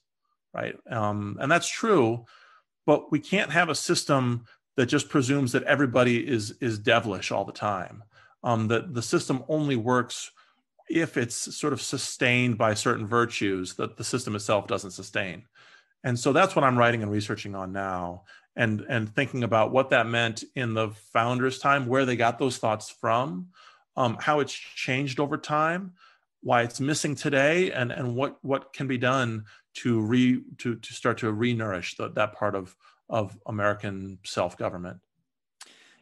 right? And that's true, but we can't have a system that just presumes that everybody is devilish all the time. That the system only works if it's sort of sustained by certain virtues that the system itself doesn't sustain. And so that's what I'm writing and researching on now, and thinking about what that meant in the founders' time, where they got those thoughts from, how it's changed over time, why it's missing today, and what can be done to start to re-nourish that part of American self-government.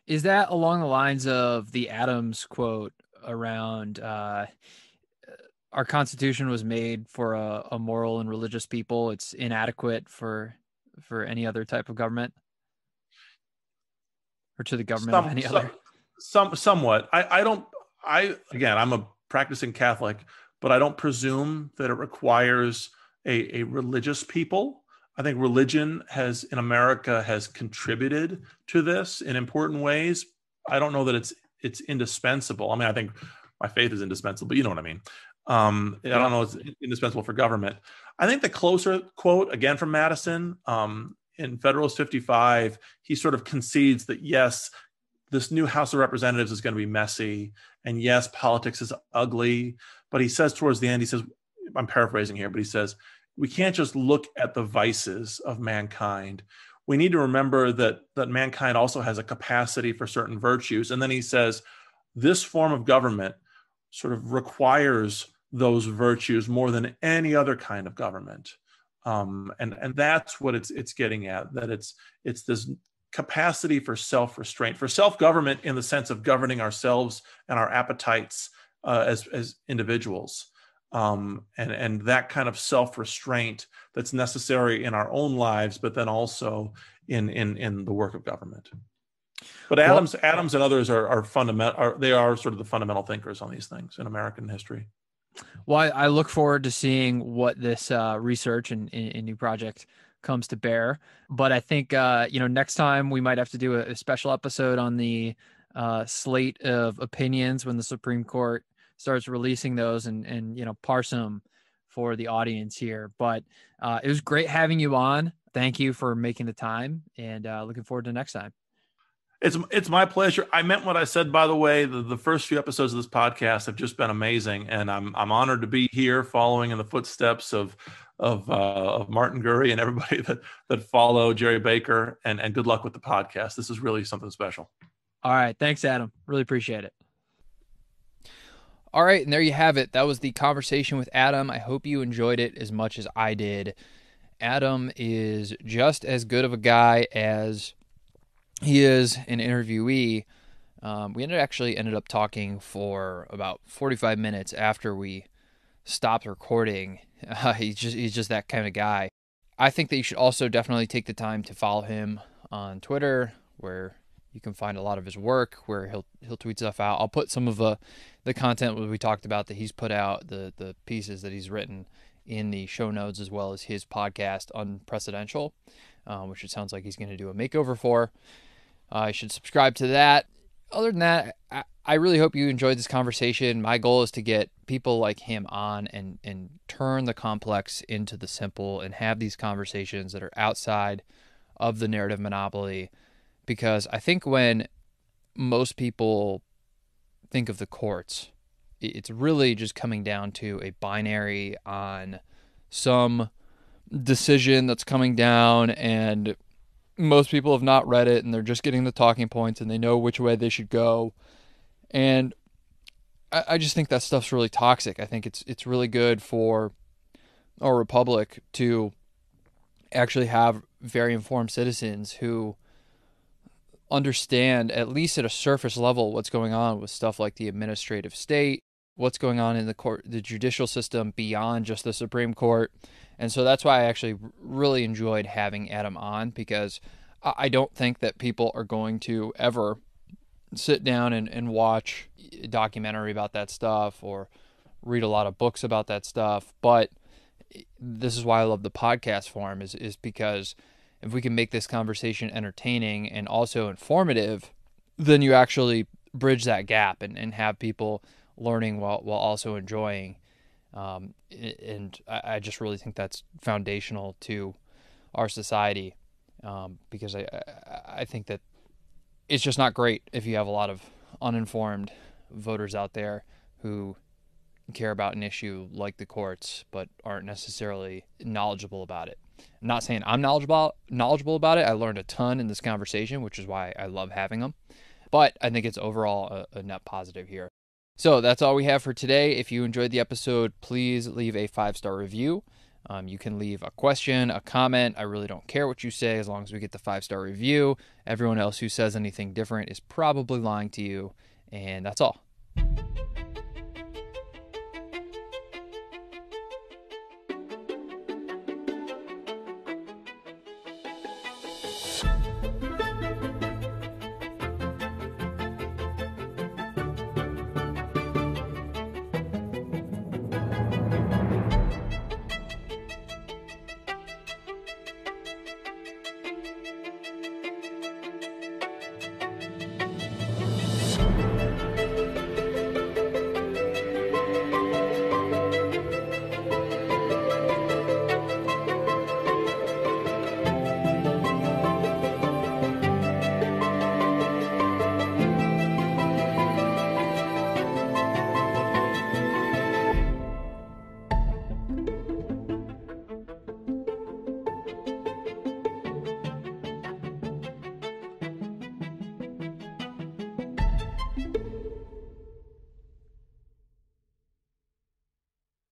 Is that along the lines of the Adams quote around our Constitution was made for a moral and religious people? It's inadequate for any other type of government, or to the government of any other? Somewhat. Again, I'm a practicing Catholic, but I don't presume that it requires a religious people. I think religion in America has contributed to this in important ways. I don't know that it's indispensable. I mean, I think my faith is indispensable, but you know what I mean. I don't know it's indispensable for government. I think the closer quote, again from Madison, in Federalist 55, he sort of concedes that yes, this new House of Representatives is going to be messy, and yes, politics is ugly. But he says towards the end, I'm paraphrasing here, but he says, we can't just look at the vices of mankind. We need to remember that mankind also has a capacity for certain virtues. And then he says, this form of government sort of requires those virtues more than any other kind of government. And that's what it's getting at, that it's this capacity for self-restraint, for self-government in the sense of governing ourselves and our appetites as individuals. And that kind of self-restraint that's necessary in our own lives, but then also in the work of government. But Adams and others are fundamental. They are sort of the fundamental thinkers on these things in American history. Well, I look forward to seeing what this research and new project comes to bear. But I think next time we might have to do a special episode on the slate of opinions when the Supreme Court starts releasing those and parse them for the audience here. But it was great having you on. Thank you for making the time, and looking forward to next time. It's my pleasure. I meant what I said, by the way. The first few episodes of this podcast have just been amazing, and I'm honored to be here, following in the footsteps of Martin Gurry and everybody that follow Jerry Baker. And good luck with the podcast. This is really something special. All right, thanks, Adam. Really appreciate it. All right, and there you have it. That was the conversation with Adam. I hope you enjoyed it as much as I did. Adam is just as good of a guy as he is an interviewee. We ended up talking for about 45 minutes after we stopped recording. He's just that kind of guy. I think that you should also definitely take the time to follow him on Twitter, where you can find a lot of his work, where he'll tweet stuff out. I'll put some of the content that we talked about that he's put out, the pieces that he's written, in the show notes, as well as his podcast, Unprecedented, which it sounds like he's going to do a makeover for. You should subscribe to that. Other than that, I really hope you enjoyed this conversation. My goal is to get people like him on and turn the complex into the simple and have these conversations that are outside of the narrative monopoly. Because I think when most people think of the courts, it's really just coming down to a binary on some decision that's coming down, and most people have not read it, and they're just getting the talking points, and they know which way they should go. And I just think that stuff's really toxic. I think it's really good for our republic to actually have very informed citizens who understand, at least at a surface level, what's going on with stuff like the administrative state, what's going on in the judicial system beyond just the Supreme Court. And so that's why I actually really enjoyed having Adam on, because I don't think that people are going to ever sit down and watch a documentary about that stuff or read a lot of books about that stuff. But this is why I love the podcast form, is because if we can make this conversation entertaining and also informative, then you actually bridge that gap and have people learning while also enjoying. And I just really think that's foundational to our society, because I think that it's just not great if you have a lot of uninformed voters out there who care about an issue like the courts but aren't necessarily knowledgeable about it. I'm not saying I'm knowledgeable about it. I learned a ton in this conversation, which is why I love having them. But I think it's overall a net positive here. So that's all we have for today. If you enjoyed the episode, please leave a 5-star review. You can leave a question, a comment. I really don't care what you say as long as we get the 5-star review. Everyone else who says anything different is probably lying to you. And that's all.